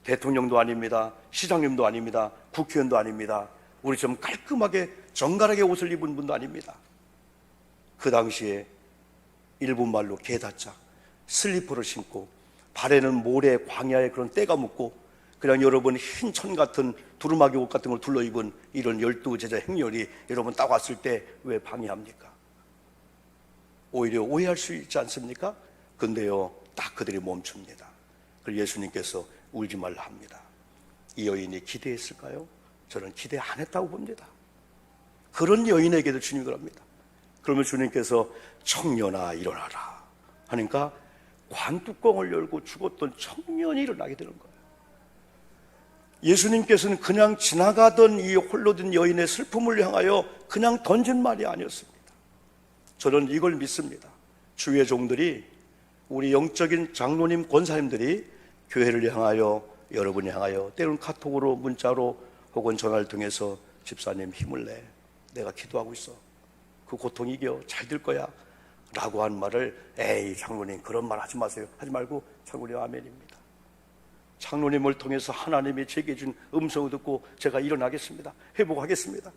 Speaker 1: 대통령도 아닙니다, 시장님도 아닙니다, 국회의원도 아닙니다, 우리 좀 깔끔하게 정갈하게 옷을 입은 분도 아닙니다. 그 당시에 일본 말로 개다짝 슬리퍼를 신고 발에는 모래 광야에 그런 때가 묻고 그냥 여러분 흰 천 같은 두루마기 옷 같은 걸 둘러 입은 이런 12제자 행렬이 여러분 딱 왔을 때 왜 방해합니까? 오히려 오해할 수 있지 않습니까? 근데요 딱 그들이 멈춥니다. 그래서 예수님께서 울지 말라 합니다. 이 여인이 기대했을까요? 저는 기대 안 했다고 봅니다. 그런 여인에게도 주님이 그럽니다. 그러면 주님께서 청년아 일어나라 하니까 관뚜껑을 열고 죽었던 청년이 일어나게 되는 거예요. 예수님께서는 그냥 지나가던 이 홀로 든 여인의 슬픔을 향하여 그냥 던진 말이 아니었습니다. 저는 이걸 믿습니다. 주의 종들이, 우리 영적인 장로님 권사님들이 교회를 향하여, 여러분을 향하여 때로는 카톡으로, 문자로 혹은 전화를 통해서 집사님 힘을 내, 내가 기도하고 있어, 그 고통 이겨, 잘 될 거야 라고 한 말을 에이 장로님 그런 말 하지 마세요, 하지 말고 장로님 아멘입니다. 장로님을 통해서 하나님이 제게 준 음성을 듣고 제가 일어나겠습니다. 회복하겠습니다.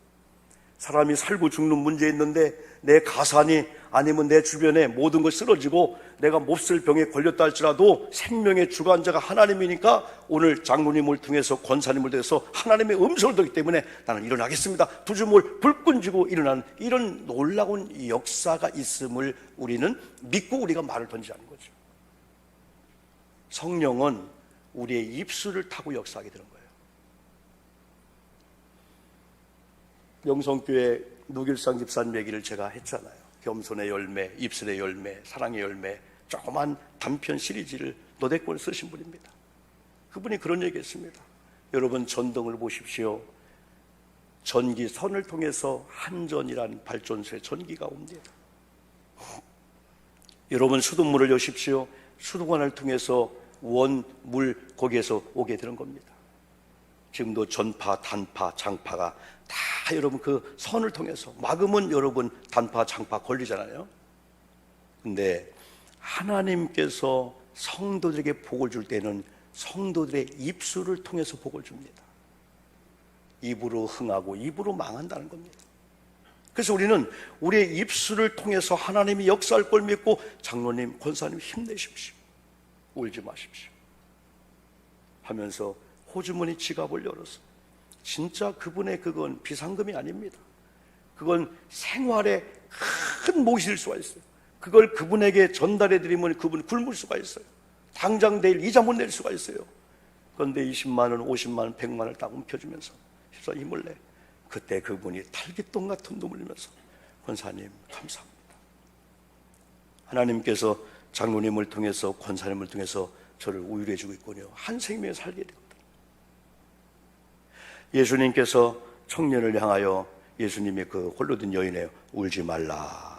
Speaker 1: 사람이 살고 죽는 문제에 있는데 내 가산이 아니면 내 주변에 모든 것이 쓰러지고 내가 몹쓸 병에 걸렸다 할지라도 생명의 주관자가 하나님이니까 오늘 장로님을 통해서, 권사님을 통해서 하나님의 음성을 듣기 때문에 나는 일어나겠습니다. 두 주먹을 불끈 쥐고 일어나는 이런 놀라운 역사가 있음을 우리는 믿고 우리가 말을 던지자는 거죠. 성령은 우리의 입술을 타고 역사하게 되는 거예요. 명성교회 누길상 집사님 얘기를 제가 했잖아요. 겸손의 열매, 입술의 열매, 사랑의 열매, 조그만 단편 시리즈를 노대권을 쓰신 분입니다. 그분이 그런 얘기했습니다. 여러분, 전등을 보십시오. 전기선을 통해서 한전이라는 발전소에 전기가 옵니다. 여러분, 수돗물을 여십시오. 수도관을 통해서 원물 거기에서 오게 되는 겁니다. 지금도 전파, 단파, 장파가 다 여러분 그 선을 통해서, 막으면 여러분 단파, 장파 걸리잖아요. 근데 하나님께서 성도들에게 복을 줄 때는 성도들의 입술을 통해서 복을 줍니다. 입으로 흥하고 입으로 망한다는 겁니다. 그래서 우리는 우리의 입술을 통해서 하나님이 역사할 걸 믿고, 장로님, 권사님 힘내십시오, 울지 마십시오 하면서 호주머니 지갑을 열어서, 진짜 그분의 그건 비상금이 아닙니다. 그건 생활에 큰 몫일 수가 있어요. 그걸 그분에게 전달해 드리면 그분 굶을 수가 있어요. 당장 내일 이자 못 낼 수가 있어요. 그런데 20만 원, 50만 원, 100만 원을 딱 움켜주면서 힘써 힘을 내. 그때 그분이 탈기똥 같은 눈물 흘리면서, 권사님 감사합니다. 하나님께서 장로님을 통해서, 권사님을 통해서 저를 우유해 주고 있군요. 한 생명에 살게 되거든요. 예수님께서 청년을 향하여, 예수님이 그 홀로 든 여인에 울지 말라.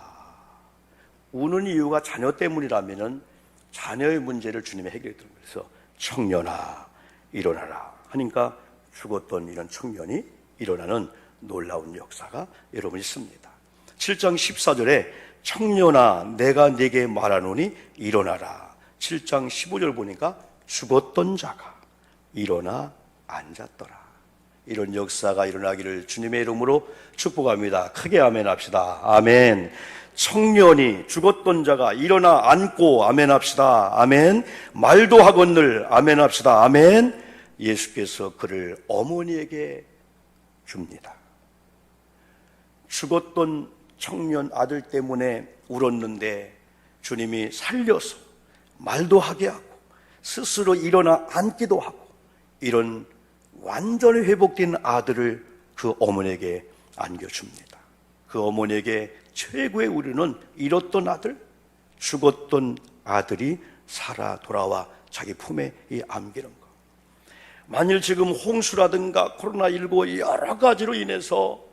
Speaker 1: 우는 이유가 자녀 때문이라면은 자녀의 문제를 주님이 해결해 드린 거예요. 그래서 청년아 일어나라 하니까 죽었던 이런 청년이 일어나는 놀라운 역사가 여러분 있습니다. 7장 14절에 청년아 내가 네게 말하노니 일어나라. 7장 15절 보니까 죽었던 자가 일어나 앉았더라. 이런 역사가 일어나기를 주님의 이름으로 축복합니다. 크게 아멘 합시다. 아멘. 청년이, 죽었던 자가 일어나 앉고 아멘 합시다. 아멘. 말도 하거늘 아멘 합시다. 아멘. 예수께서 그를 어머니에게 줍니다. 죽었던 청년 아들 때문에 울었는데 주님이 살려서 말도 하게 하고 스스로 일어나 앉기도 하고, 이런 완전히 회복된 아들을 그 어머니에게 안겨줍니다. 그 어머니에게 최고의 우리는 잃었던 아들, 죽었던 아들이 살아 돌아와 자기 품에 안기는 것. 만일 지금 홍수라든가 코로나19 여러 가지로 인해서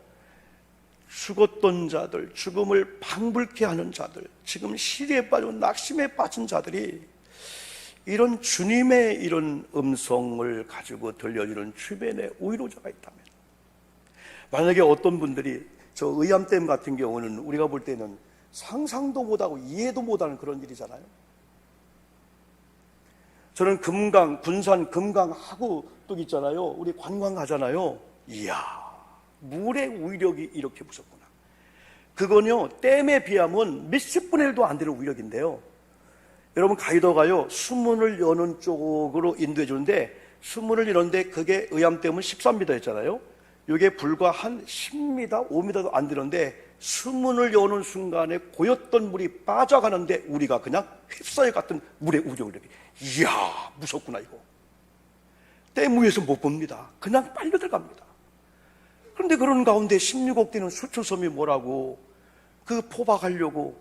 Speaker 1: 죽었던 자들, 죽음을 방불케 하는 자들, 지금 시리에 빠지고 낙심에 빠진 자들이 이런 주님의 이런 음성을 가지고 들려주는 주변에 위로자가 있다면, 만약에 어떤 분들이 저 의암댐 같은 경우는 우리가 볼 때는 상상도 못하고 이해도 못하는 그런 일이잖아요. 저는 금강, 군산 금강 하구뚝 있잖아요. 우리 관광 가잖아요. 이야, 물의 위력이 이렇게 무섭구나. 그건요, 댐에 비하면 몇십 분의 1도 안 되는 위력인데요. 여러분, 가이더가요, 수문을 여는 쪽으로 인도해 주는데, 수문을 여는데 그게 의암댐은 13m였잖아요. 이게 불과 한 10m, 5m도 안 되는데 수문을 여는 순간에 고였던 물이 빠져가는데 우리가 그냥 휩싸여 갔던 물의 우력이, 이야 무섭구나. 이거 댐 위에서 못 봅니다. 그냥 빨려 들어갑니다. 그런데 그런 가운데 16억 되는 수출섬이 뭐라고 그 포박하려고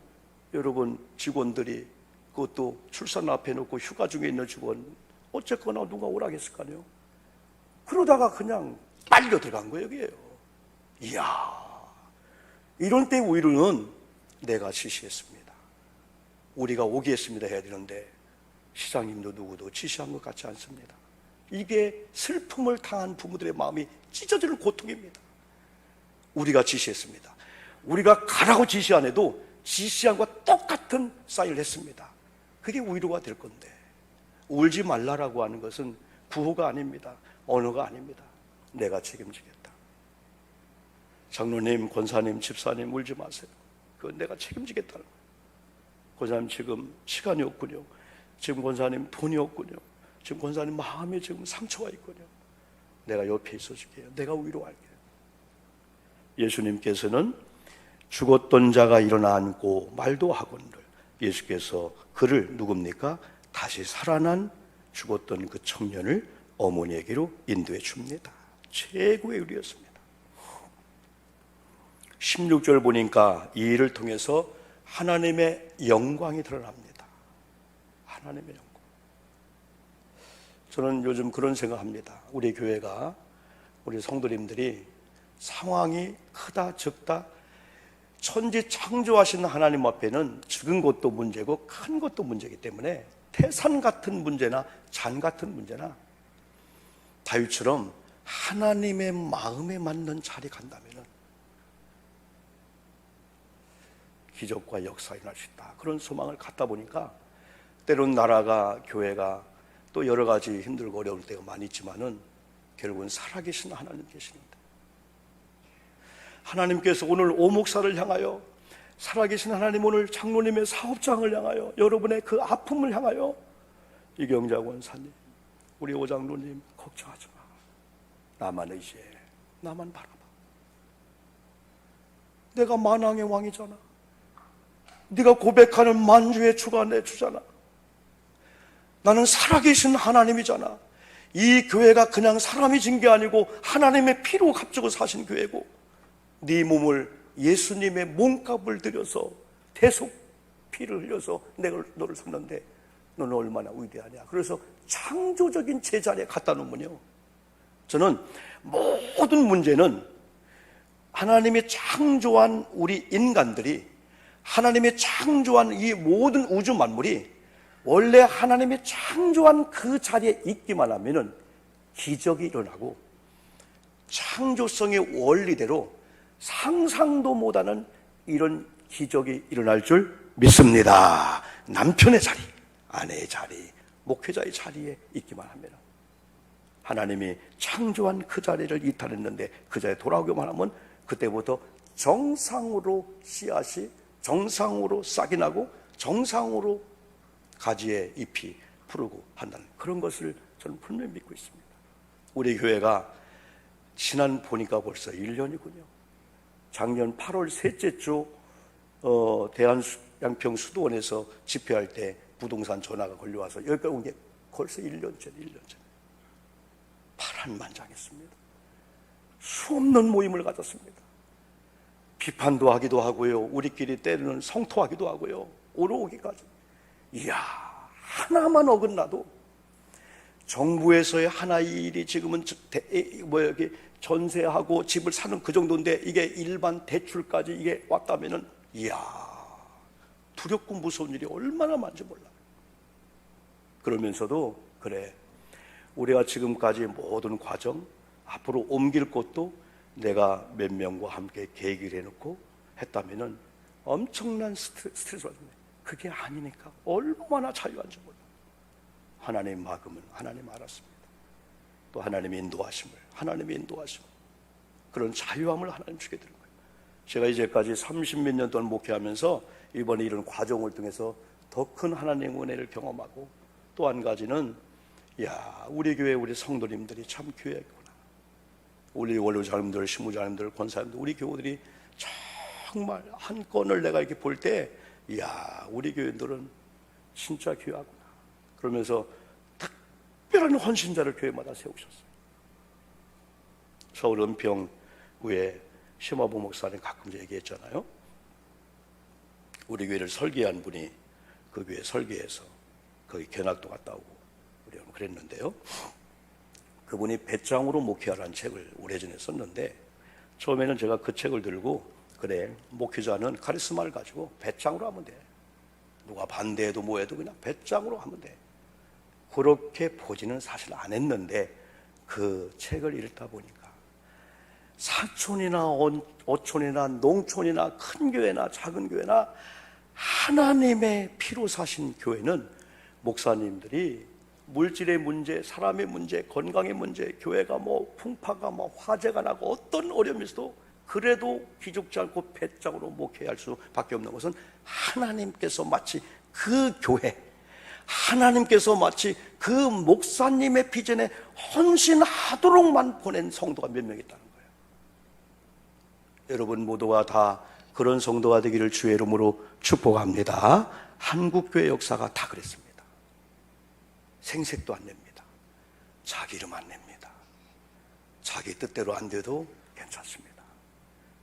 Speaker 1: 여러분 직원들이, 그것도 출산 앞에 놓고 휴가 중에 있는 직원, 어쨌거나 누가 오라겠을까요? 그러다가 그냥 빨려 들어간 거예요, 여기에요. 이야, 이런 때 위로는 내가 지시했습니다. 우리가 오기했습니다 해야 되는데 시장님도 누구도 지시한 것 같지 않습니다. 이게 슬픔을 당한 부모들의 마음이 찢어지는 고통입니다. 우리가 지시했습니다. 우리가 가라고 지시 안 해도 지시한 것과 똑같은 사인을 했습니다. 그게 위로가 될 건데, 울지 말라라고 하는 것은 구호가 아닙니다. 언어가 아닙니다. 내가 책임지겠다. 장로님, 권사님, 집사님 울지 마세요. 그건 내가 책임지겠다는 거예요. 권사님 지금 시간이 없군요. 지금 권사님 돈이 없군요. 지금 권사님 마음에 지금 상처가 있군요. 내가 옆에 있어줄게요. 내가 위로할게요. 예수님께서는 죽었던 자가 일어나 앉고 말도 하거늘, 예수께서 그를 누굽니까? 다시 살아난 죽었던 그 청년을 어머니에게로 인도해 줍니다. 최고의 의리였습니다. 16절 보니까 이 일을 통해서 하나님의 영광이 드러납니다. 하나님의 영광. 저는 요즘 그런 생각합니다. 우리 교회가, 우리 성도님들이 상황이 크다 적다, 천지 창조하신 하나님 앞에는 적은 것도 문제고 큰 것도 문제이기 때문에 태산 같은 문제나 잔 같은 문제나 다윗처럼 하나님의 마음에 맞는 자리 간다면 기적과 역사가 일어날 수 있다. 그런 소망을 갖다 보니까 때론 나라가, 교회가 또 여러 가지 힘들고 어려울 때가 많이 있지만은 결국은 살아계신 하나님 계십니다. 하나님께서 오늘 오목사를 향하여, 살아계신 하나님 오늘 장로님의 사업장을 향하여, 여러분의 그 아픔을 향하여, 이경자 권사님, 우리 오장로님 걱정하지 마. 나만 의지해. 나만 바라봐. 내가 만왕의 왕이잖아. 네가 고백하는 만주의 주가 내 주잖아. 나는 살아계신 하나님이잖아. 이 교회가 그냥 사람이 진 게 아니고 하나님의 피로 값주고 사신 교회고, 네 몸을 예수님의 몸값을 들여서 대속 피를 흘려서 내가 너를 샀는데 너는 얼마나 위대하냐. 그래서 창조적인 제자리에 갖다 놓으면요, 저는 모든 문제는 하나님이 창조한 우리 인간들이, 하나님이 창조한 이 모든 우주 만물이 원래 하나님이 창조한 그 자리에 있기만 하면은 기적이 일어나고 창조성의 원리대로 상상도 못하는 이런 기적이 일어날 줄 믿습니다. 남편의 자리, 아내의 자리, 목회자의 자리에 있기만 하면 하나님이 창조한 그 자리를 이탈했는데 그 자리에 돌아오기만 하면 그때부터 정상으로 씨앗이 정상으로 싹이 나고 정상으로 가지에 잎이 푸르고 한다는 그런 것을 저는 분명히 믿고 있습니다. 우리 교회가 지난 보니까 벌써 1년이군요. 작년 8월 셋째 주 대한양평 수도원에서 집회할 때 부동산 전화가 걸려와서 여기까지 온 게 벌써 1년째. 파란만장했습니다. 수없는 모임을 가졌습니다. 비판도 하기도 하고요, 우리끼리 때로는 성토하기도 하고요, 오러오기까지. 이야, 하나만 어긋나도 정부에서의 하나의 일이 지금은 여기 전세하고 집을 사는 그 정도인데 이게 일반 대출까지 이게 왔다면은, 이야, 두렵고 무서운 일이 얼마나 많은지 몰라요. 그러면서도 그래, 우리가 지금까지 모든 과정, 앞으로 옮길 곳도 내가 몇 명과 함께 계획을 해놓고 했다면은 엄청난 스트레스 받는데 그게 아니니까 얼마나 자유한지 몰라. 하나님의 마음은 하나님 알았습니다. 또 하나님의 인도하심을, 그런 자유함을 하나님 주게 되는 거예요. 제가 이제까지 30몇 년 동안 목회하면서 이번에 이런 과정을 통해서 더 큰 하나님의 은혜를 경험하고, 또 한 가지는, 야, 우리 교회 우리 성도님들이 참 귀하구나. 우리 원로장님들, 신무장님들, 권사님들, 우리 교우들이 정말 한 건을 내가 이렇게 볼 때, 이야, 우리 교인들은 진짜 귀하구나. 그러면서 특별한 헌신자를 교회마다 세우셨어요. 서울 은평구에 심화보 목사님 가끔 얘기했잖아요. 우리 교회를 설계한 분이 그 교회 설계해서 거기 견학도 갔다 오고 우리 그랬는데요. 그분이 배짱으로 목회하라는 책을 오래전에 썼는데, 처음에는 제가 그 책을 들고, 그래, 목회자는 카리스마를 가지고 배짱으로 하면 돼. 누가 반대해도 뭐해도 그냥 배짱으로 하면 돼. 그렇게 보지는 사실 안 했는데, 그 책을 읽다 보니까 사촌이나 어촌이나 농촌이나 큰 교회나 작은 교회나 하나님의 피로 사신 교회는 목사님들이 물질의 문제, 사람의 문제, 건강의 문제, 교회가 뭐 풍파가 뭐 화재가 나고 어떤 어려움이 있어도 그래도 기죽지 않고 배짱으로 목회할 수밖에 없는 것은 하나님께서 마치 그 교회, 하나님께서 마치 그 목사님의 비전에 헌신하도록만 보낸 성도가 몇 명 있다는 거예요. 여러분 모두가 다 그런 성도가 되기를 주의 이름으로 축복합니다. 한국교회 역사가 다 그랬습니다. 생색도 안 냅니다. 자기 이름 안 냅니다. 자기 뜻대로 안 돼도 괜찮습니다.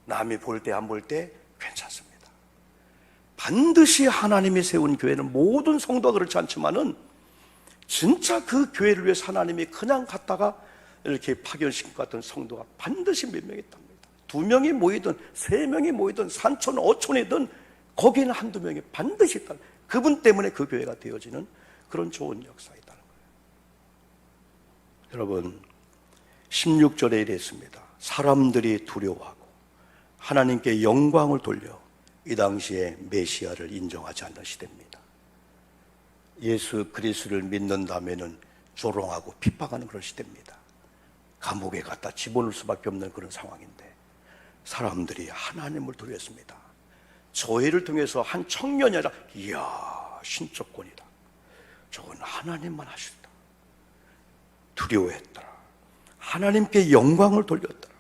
Speaker 1: 남이 볼 때 안 볼 때 괜찮습니다. 반드시 하나님이 세운 교회는 모든 성도가 그렇지 않지만은 진짜 그 교회를 위해서 하나님이 그냥 갔다가 이렇게 파견시킨 것 같은 성도가 반드시 몇 명 있답니다. 2명이 모이든 3명이 모이든 3천 5천이든 거기는 한두 명이 반드시 있다. 그분 때문에 그 교회가 되어지는 그런 좋은 역사가 있다는 거예요. 여러분 16절에 이랬습니다. 사람들이 두려워하고 하나님께 영광을 돌려 이 당시에 메시아를 인정하지 않는 시대입니다. 예수 그리스도를 믿는다면은 조롱하고 핍박하는 그런 시대입니다. 감옥에 갖다 집어넣을 수밖에 없는 그런 상황인데 사람들이 하나님을 두려워했습니다. 저희를 통해서 한 청년이 아니라 이야 신적권이다. 저건 하나님만 하시다. 두려워했더라. 하나님께 영광을 돌렸더라.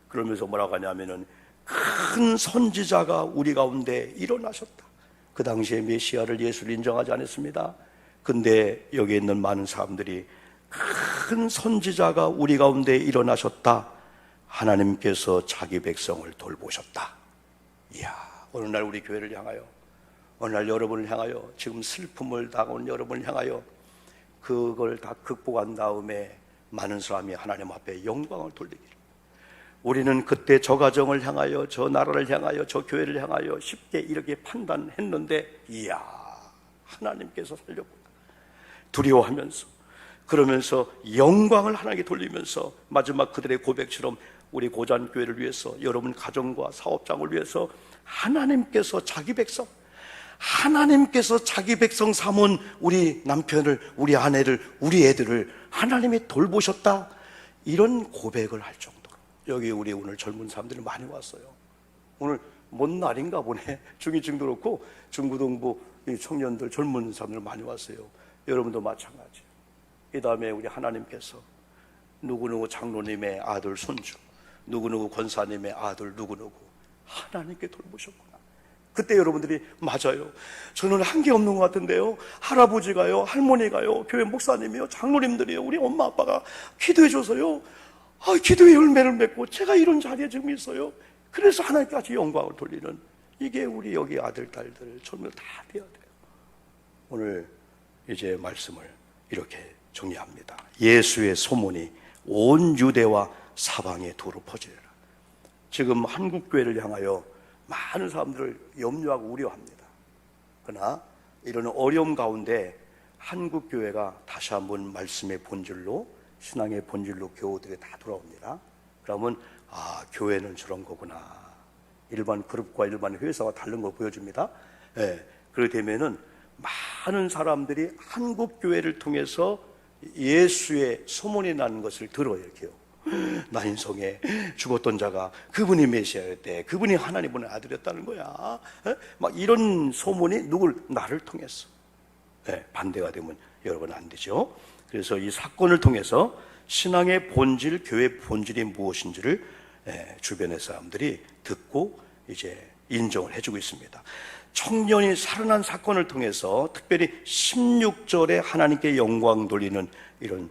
Speaker 1: 그러면서 뭐라고 하냐면은 큰 선지자가 우리 가운데 일어나셨다. 그 당시에 메시아를 예수를 인정하지 않았습니다. 근데 여기 있는 많은 사람들이 큰 선지자가 우리 가운데 일어나셨다. 하나님께서 자기 백성을 돌보셨다. 이야, 어느 날 우리 교회를 향하여, 어느 날 여러분을 향하여, 지금 슬픔을 당한 여러분을 향하여 그걸 다 극복한 다음에 많은 사람이 하나님 앞에 영광을 돌리기를. 우리는 그때 저 가정을 향하여, 저 나라를 향하여, 저 교회를 향하여 쉽게 이렇게 판단했는데 이야, 하나님께서 살렸구나. 두려워하면서, 그러면서 영광을 하나님께 돌리면서 마지막 그들의 고백처럼 우리 고잔교회를 위해서, 여러분 가정과 사업장을 위해서 하나님께서 자기 백성, 하나님께서 자기 백성 삼은 우리 남편을, 우리 아내를, 우리 애들을 하나님이 돌보셨다. 이런 고백을 할 정도로 여기 우리 오늘 젊은 사람들이 많이 왔어요. 오늘 뭔 날인가 보네. 중이층도 그렇고 중고등부 청년들, 젊은 사람들 많이 왔어요. 여러분도 마찬가지. 이 다음에 우리 하나님께서 누구누구 장로님의 아들 손주, 누구누구 권사님의 아들 누구누구 하나님께 돌보셨구나. 그때 여러분들이 맞아요, 저는 한 게 없는 것 같은데요, 할아버지가요, 할머니가요, 교회 목사님이요, 장로님들이요, 우리 엄마 아빠가 기도해 줘서요, 기도의 열매를 맺고 제가 이런 자리에 지금 있어요. 그래서 하나님까지 영광을 돌리는, 이게 우리 여기 아들 딸들 젊은 다 돼야 돼요. 오늘 이제 말씀을 이렇게 정리합니다. 예수의 소문이 온 유대와 사방에 도로 퍼지리라. 지금 한국교회를 향하여 많은 사람들을 염려하고 우려합니다. 그러나 이런 어려움 가운데 한국교회가 다시 한번 말씀의 본질로, 신앙의 본질로 교우들이 다 돌아옵니다. 그러면 교회는 저런 거구나. 일반 그룹과 일반 회사와 다른 걸 보여줍니다. 그렇게 되면은 많은 사람들이 한국교회를 통해서 예수의 소문이 나는 것을 들어요. 이렇게요. 나인성에 죽었던 자가 그분이 메시아였대, 그분이 하나님의 아들이었다는 거야. 막 이런 소문이 나를 통해서 반대가 되면 여러분 안 되죠. 그래서 이 사건을 통해서 신앙의 본질, 교회의 본질이 무엇인지를 주변의 사람들이 듣고 이제 인정을 해주고 있습니다. 청년이 살아난 사건을 통해서 특별히 16절에 하나님께 영광 돌리는 이런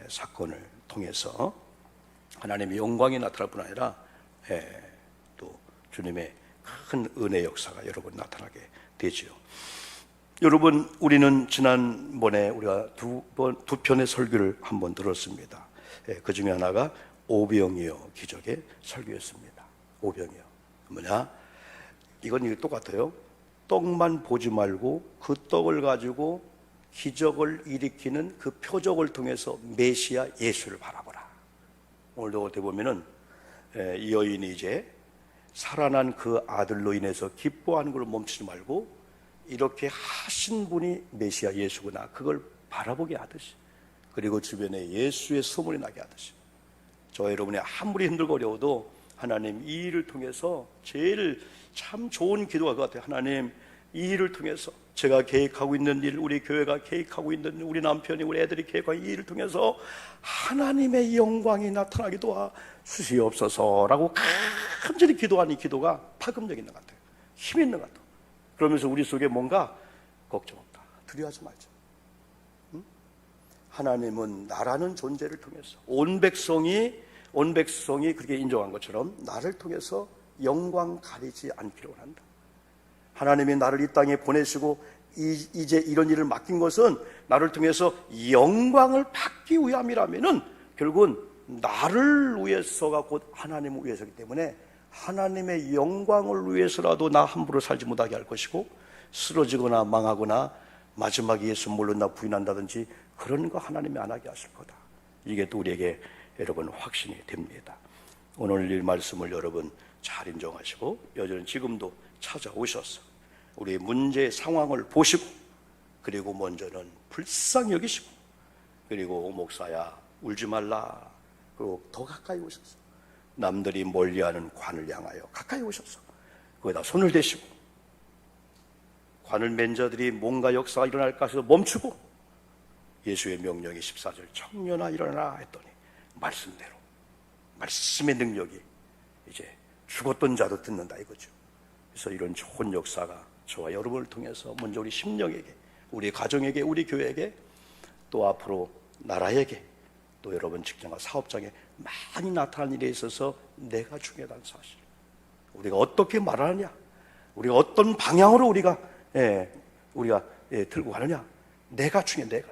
Speaker 1: 사건을 통해서 하나님의 영광이 나타날 뿐 아니라 또 주님의 큰 은혜 역사가 여러분 나타나게 되지요. 여러분, 우리는 지난번에 우리가 두 편의 설교를 한번 들었습니다. 그 중에 하나가 오병이어 기적의 설교였습니다. 오병이어 뭐냐? 이건 똑같아요. 떡만 보지 말고 그 떡을 가지고 기적을 일으키는 그 표적을 통해서 메시아 예수를 바라보라. 오늘도 어떻게 보면은 이 여인이 이제 살아난 그 아들로 인해서 기뻐하는 걸 멈추지 말고 이렇게 하신 분이 메시아 예수구나, 그걸 바라보게 하듯이, 그리고 주변에 예수의 소문이 나게 하듯이, 저 여러분이 아무리 힘들고 어려워도 하나님 이 일을 통해서 제일 참 좋은 기도가 그것 같아요. 하나님, 이 일을 통해서 제가 계획하고 있는 일, 우리 교회가 계획하고 있는, 우리 남편이, 우리 애들이 계획하고 있는 이 일을 통해서 하나님의 영광이 나타나게 도와주시옵소서라고 간절히 기도하는 이 기도가 파급력 있는 것 같아요. 힘 있는 것 같아요. 그러면서 우리 속에 뭔가 걱정 없다, 두려워하지 말자. 하나님은 나라는 존재를 통해서 온 백성이 그렇게 인정한 것처럼 나를 통해서 영광 가리지 않기를 원한다. 하나님이 나를 이 땅에 보내시고 이제 이런 일을 맡긴 것은 나를 통해서 영광을 받기 위함이라면은 결국은 나를 위해서가 곧 하나님을 위해서이기 때문에 하나님의 영광을 위해서라도 나 함부로 살지 못하게 할 것이고, 쓰러지거나 망하거나 마지막에 예수 모른다 부인한다든지 그런 거 하나님이 안 하게 하실 거다. 이게 또 우리에게 여러분 확신이 됩니다. 오늘 이 말씀을 여러분 잘 인정하시고 여전히 지금도 찾아오셔서 우리의 문제의 상황을 보시고, 그리고 먼저는 불쌍히 여기시고, 그리고 목사야 울지 말라, 그리고 더 가까이 오셔서 남들이 멀리하는 관을 향하여 가까이 오셔서 거기다 손을 대시고, 관을 맨 자들이 뭔가 역사가 일어날까 해서 멈추고, 예수의 명령이 14절 청년아 일어나라 했더니 말씀대로 말씀의 능력이 이제 죽었던 자도 듣는다 이거죠. 그래서 이런 좋은 역사가 저와 여러분을 통해서 먼저 우리 심령에게, 우리 가정에게, 우리 교회에게, 또 앞으로 나라에게, 또 여러분 직장과 사업장에 많이 나타난 일에 있어서 내가 중요하다는 사실, 우리가 어떻게 말하느냐, 우리가 어떤 방향으로 우리가 들고 가느냐, 내가 중요해. 내가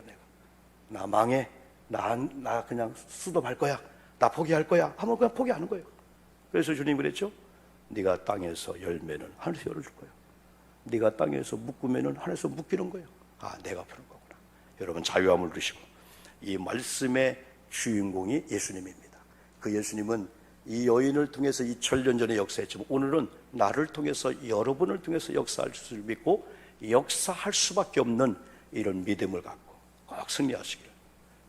Speaker 1: 나 망해, 나 그냥 수도할 거야, 나 포기할 거야 하면 그냥 포기하는 거예요. 그래서 주님 그랬죠. 네가 땅에서 열매는 하늘에서 열어줄 거예요. 네가 땅에서 묶으면은 하늘에서 묶이는 거예요. 아, 내가 푸는 거구나. 여러분 자유함을 누리시고, 이 말씀의 주인공이 예수님입니다. 그 예수님은 이 여인을 통해서 2000년 전에 역사했지만 오늘은 나를 통해서, 여러분을 통해서 역사할 줄 믿고 역사할 수밖에 없는 이런 믿음을 갖고 꼭 승리하시기를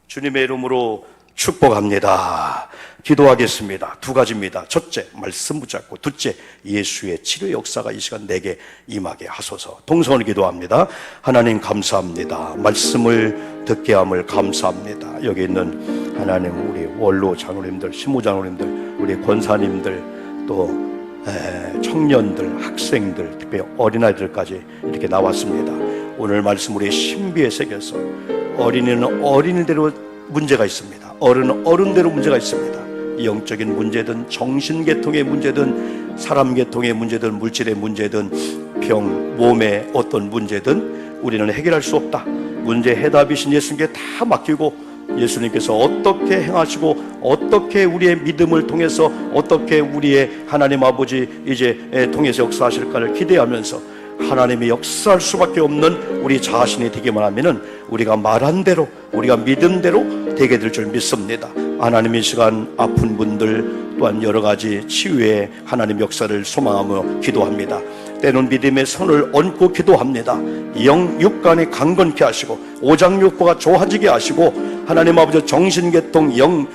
Speaker 1: 주님의 이름으로 축복합니다. 기도하겠습니다. 두 가지입니다. 첫째, 말씀 붙잡고, 둘째, 예수의 치료 역사가 이 시간 내게 임하게 하소서. 동성을 기도합니다. 하나님 감사합니다. 말씀을 듣게 함을 감사합니다. 여기 있는 하나님 우리 원로 장로님들, 신무 장로님들, 우리 권사님들, 또 청년들, 학생들, 특히 어린아이들까지 이렇게 나왔습니다. 오늘 말씀 우리의 신비에 새겨서 어린이는 어린이대로 문제가 있습니다. 어른은 어른대로 문제가 있습니다. 영적인 문제든 정신계통의 문제든 사람계통의 문제든 물질의 문제든 병, 몸의 어떤 문제든 우리는 해결할 수 없다. 문제 해답이신 예수님께 다 맡기고, 예수님께서 어떻게 행하시고 어떻게 우리의 믿음을 통해서 어떻게 우리의 하나님 아버지 이제 통해서 역사하실까를 기대하면서 하나님이 역사할 수밖에 없는 우리 자신이 되기만 하면은 우리가 말한 대로, 우리가 믿은 대로 되게 될 줄 믿습니다. 하나님 이 시간 아픈 분들 또한 여러 가지 치유의 하나님 역사를 소망하며 기도합니다. 때는 믿음의 손을 얹고 기도합니다. 영 육간이 강건케 하시고 오장육부가 좋아지게 하시고 하나님 아버지 정신계통, 영,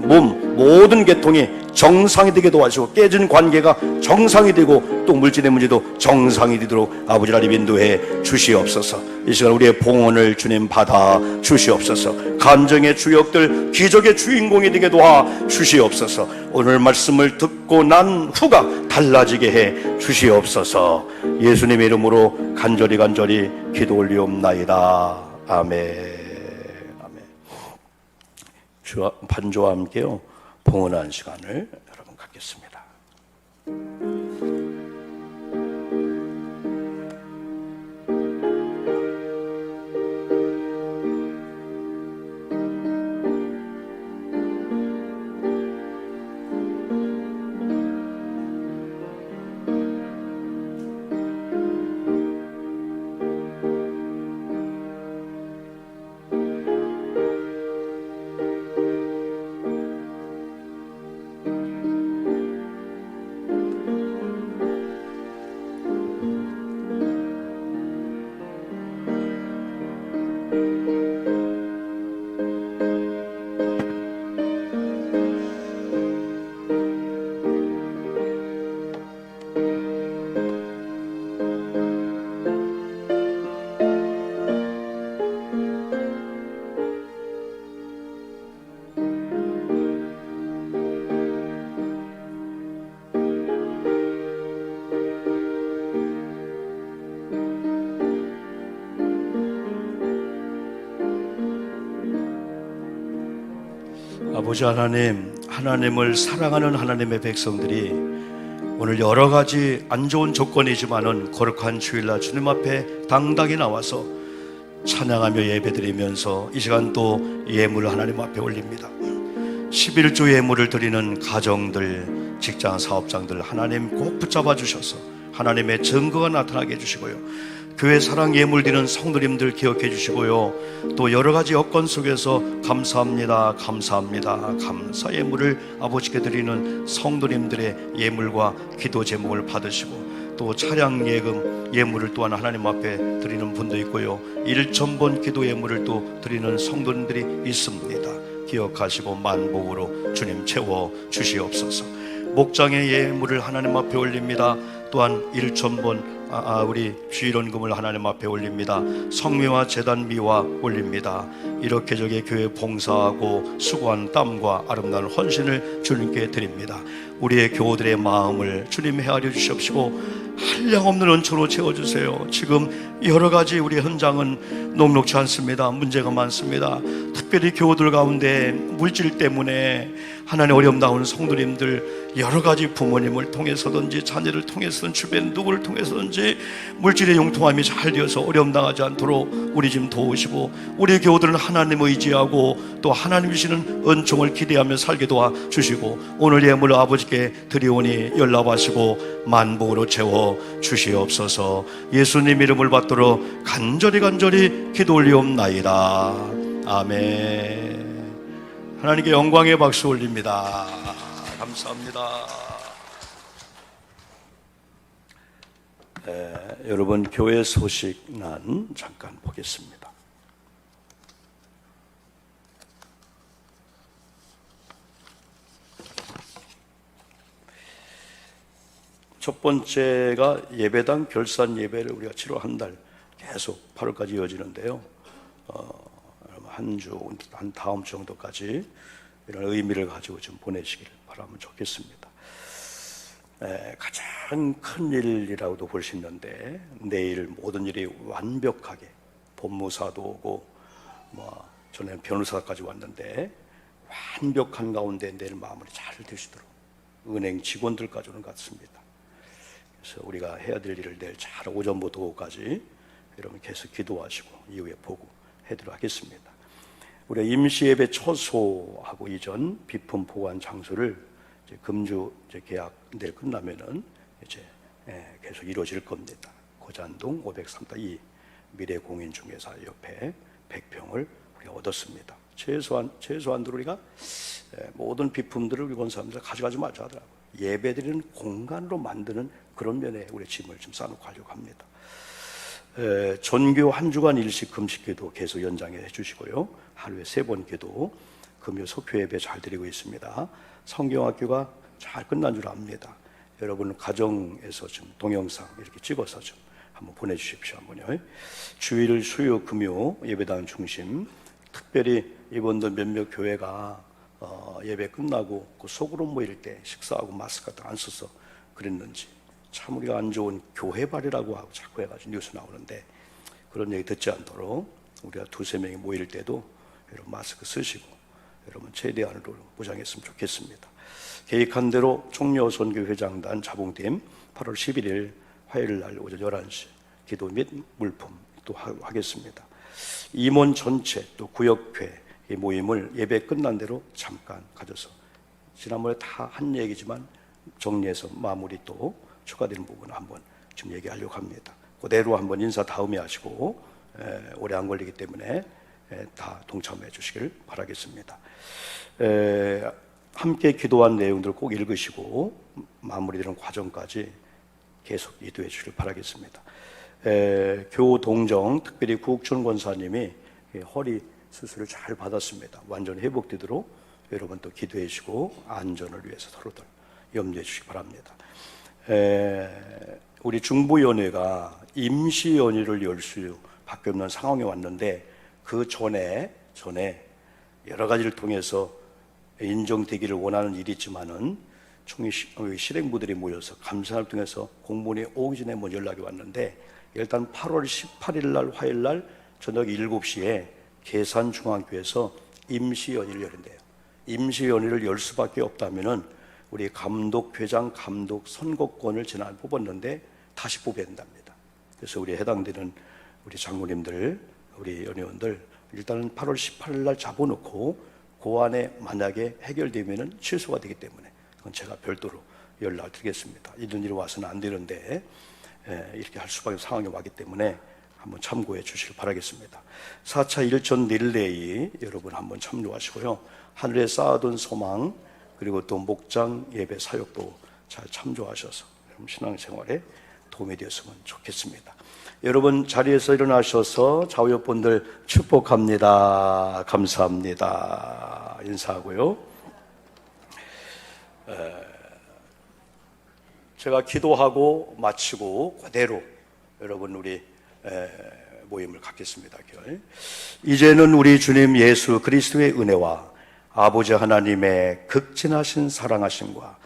Speaker 1: 몸 모든 계통이 정상이 되게 도와주시고 깨진 관계가 정상이 되고 또 물질의 문제도 정상이 되도록 아버지 하나님 인도해 주시옵소서. 이 시간 우리의 봉헌을 주님 받아 주시옵소서. 감정의 주역들, 기적의 주인공이 되게 도와 주시옵소서. 오늘 말씀을 듣고 난 후가 달라지게 해 주시옵소서. 예수님의 이름으로 간절히 기도 올리옵나이다. 아멘. 반주와 함께요 봉헌하는 시간을 여러분 갖겠습니다. 아버지 하나님, 하나님을 사랑하는 하나님의 백성들이 오늘 여러 가지 안 좋은 조건이지만은 거룩한 주일날 주님 앞에 당당히 나와서 찬양하며 예배드리면서 이 시간 또 예물을 하나님 앞에 올립니다. 11조 예물을 드리는 가정들, 직장 사업장들 하나님 꼭 붙잡아 주셔서 하나님의 증거가 나타나게 해주시고요, 교회 사랑 예물 드리는 성도님들 기억해 주시고요, 또 여러 가지 여건 속에서 감사합니다, 감사합니다, 감사 예물을 아버지께 드리는 성도님들의 예물과 기도 제목을 받으시고, 또 차량 예금 예물을 또한 하나님 앞에 드리는 분도 있고요, 1,000번 기도 예물을 또 드리는 성도님들이 있습니다. 기억하시고 만복으로 주님 채워 주시옵소서. 목장의 예물을 하나님 앞에 올립니다. 또한 1,000번 우리 주일원금을 하나님 앞에 올립니다. 성미와 제단미와 올립니다. 이렇게 저게 교회 봉사하고 수고한 땀과 아름다운 헌신을 주님께 드립니다. 우리의 교우들의 마음을 주님 헤아려 주시옵시고 한량없는 은총으로 채워주세요. 지금 여러 가지 우리 현장은 녹록지 않습니다. 문제가 많습니다. 특별히 교우들 가운데 물질 때문에 하나님 어려움 나오는 성도님들, 여러 가지 부모님을 통해서든지 자녀를 통해서든 주변 누구를 통해서든지 물질의 융통함이 잘 되어서 어려움 당하지 않도록 우리 좀 도우시고, 우리 교우들은 하나님을 의지하고 또 하나님 주시는 은총을 기대하며 살게 도와주시고, 오늘 예물을 아버지께 드리오니 연락하시고 만복으로 채워 주시옵소서. 예수님 이름을 받들어 간절히 기도 올리옵나이다. 아멘. 하나님께 영광의 박수 올립니다. 감사합니다. 여러분, 교회 소식란 잠깐 보겠습니다. 첫 번째가 예배당 결산 예배를 우리가 7월 한 달 계속 8월까지 이어지는데요. 한 다음 주 정도까지 이런 의미를 가지고 좀 보내시길 바라면 좋겠습니다. 가장 큰 일이라고도 볼 수 있는데, 내일 모든 일이 완벽하게, 법무사도 오고 전에 변호사까지 왔는데 완벽한 가운데 내일 마무리 잘 되시도록 은행 직원들까지 오는 것 같습니다. 그래서 우리가 해야 될 일을 내일 잘 오전부터 오후까지 여러분 계속 기도하시고 이후에 보고 해드리도록 하겠습니다. 우리가 임시예배 초소하고 이전 비품 보관 장소를 이제 금주 계약 내일 끝나면은 이제 계속 이루어질 겁니다. 고잔동 503-2 미래공인중개사 옆에 100평을 우리가 얻었습니다. 최소한으로 우리가 모든 비품들을 우리 본 사람들 가져가지 말자 하더라고요. 예배드리는 공간으로 만드는 그런 면에 우리 짐을 좀 싸놓고 하려고 합니다. 전교 한 주간 일식 금식 기도 계속 연장해 주시고요, 하루에 3번 기도, 금요 속효 예배 잘 드리고 있습니다. 성경학교가 잘 끝난 줄 압니다. 여러분 가정에서 좀 동영상 이렇게 찍어서 좀 한번 보내주십시오. 한번요. 주일 수요 금요 예배당 중심, 특별히 이번도 몇몇 교회가 예배 끝나고 그 소그룹 모일 때 식사하고 마스크 같은 거 안 써서 그랬는지 참 우리가 안 좋은 교회발이라고 하고 자꾸 해가지고 뉴스 나오는데, 그런 얘기 듣지 않도록 우리가 2-3명이 모일 때도 여러분 마스크 쓰시고 여러분 최대한으로 보장했으면 좋겠습니다. 계획한 대로 총여선교 회장단 자봉팀 8월 11일 화요일 날 오전 11시 기도 및 물품 또 하겠습니다. 임원 전체 또 구역회 이 모임을 예배 끝난 대로 잠깐 가져서, 지난번에 다 한 얘기지만 정리해서 마무리 또 추가되는 부분을 한번 지금 얘기하려고 합니다. 그대로 한번 인사 다음에 하시고 오래 안 걸리기 때문에 다 동참해 주시길 바라겠습니다. 함께 기도한 내용들을 꼭 읽으시고 마무리되는 과정까지 계속 기도해 주시길 바라겠습니다. 교동정 특별히 구욱천 권사님이 허리 수술을 잘 받았습니다. 완전히 회복되도록 여러분 또 기도해 주시고 안전을 위해서 서로들 염두해 주시기 바랍니다. 우리 중부연회가 임시연회를 열 수밖에 없는 상황에 왔는데, 그 전에 여러 가지를 통해서 인정되기를 원하는 일이 있지만은 총회 실행부들이 모여서 감사를 통해서 공무원이 오기 전에 먼저 연락이 왔는데, 일단 8월 18일 날 화요일 날 저녁 7시에 계산중앙교회에서 임시연회를 열린대요. 임시연회를 열 수밖에 없다면은 우리 감독, 회장, 감독 선거권을 지난해 뽑았는데 다시 뽑아야 된답니다. 그래서 우리 해당되는 우리 장로님들, 우리 연회원들 일단은 8월 18일 날 잡아놓고 그 안에 만약에 해결되면은 취소가 되기 때문에 그건 제가 별도로 연락을 드리겠습니다. 이런 일이 와서는 안 되는데 이렇게 할 수밖에 상황이 왔기 때문에 한번 참고해 주시길 바라겠습니다. 4차 일전 릴레이 여러분 한번 참조하시고요. 하늘에 쌓아둔 소망 그리고 또 목장 예배 사역도 잘 참조하셔서 신앙생활에 도움이 되었으면 좋겠습니다. 여러분 자리에서 일어나셔서 좌우옆분들 축복합니다. 감사합니다. 인사하고요. 제가 기도하고 마치고 그대로 여러분 우리 모임을 갖겠습니다. 이제는 우리 주님 예수 그리스도의 은혜와 아버지 하나님의 극진하신 사랑하심과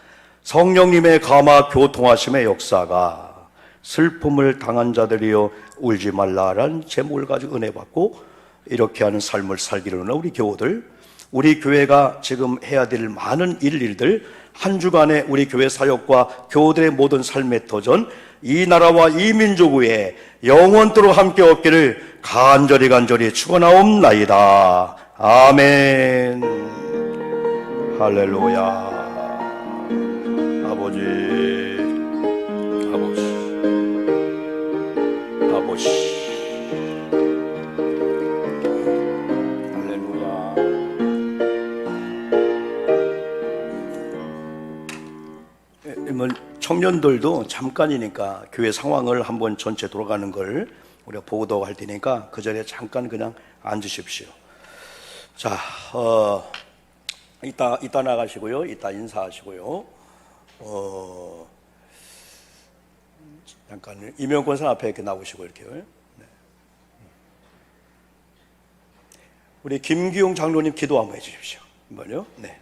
Speaker 1: 성령님의 감화 교통하심의 역사가 슬픔을 당한 자들이여 울지 말라라는 제목을 가지고 은혜 받고 이렇게 하는 삶을 살기를 원하는 우리 교우들, 우리 교회가 지금 해야 될 많은 일들을 한 주간의 우리 교회 사역과 교우들의 모든 삶의 도전, 이 나라와 이 민족 위에 영원토록 함께 없기를 간절히 축원하옵나이다. 아멘. 할렐루야. 아버지 할렐루야. 청년들도 잠깐이니까 교회 상황을 한번 전체 돌아가는 걸 우리가 보고도 할 테니까 그 전에 잠깐 그냥 앉으십시오. 자, 이따 나가시고요. 이따 인사하시고요. 잠깐 이명권 사 앞에 이렇게 나오시고 이렇게. 네. 우리 김기용 장로님 기도 한번 해주십시오. 한번요. 네.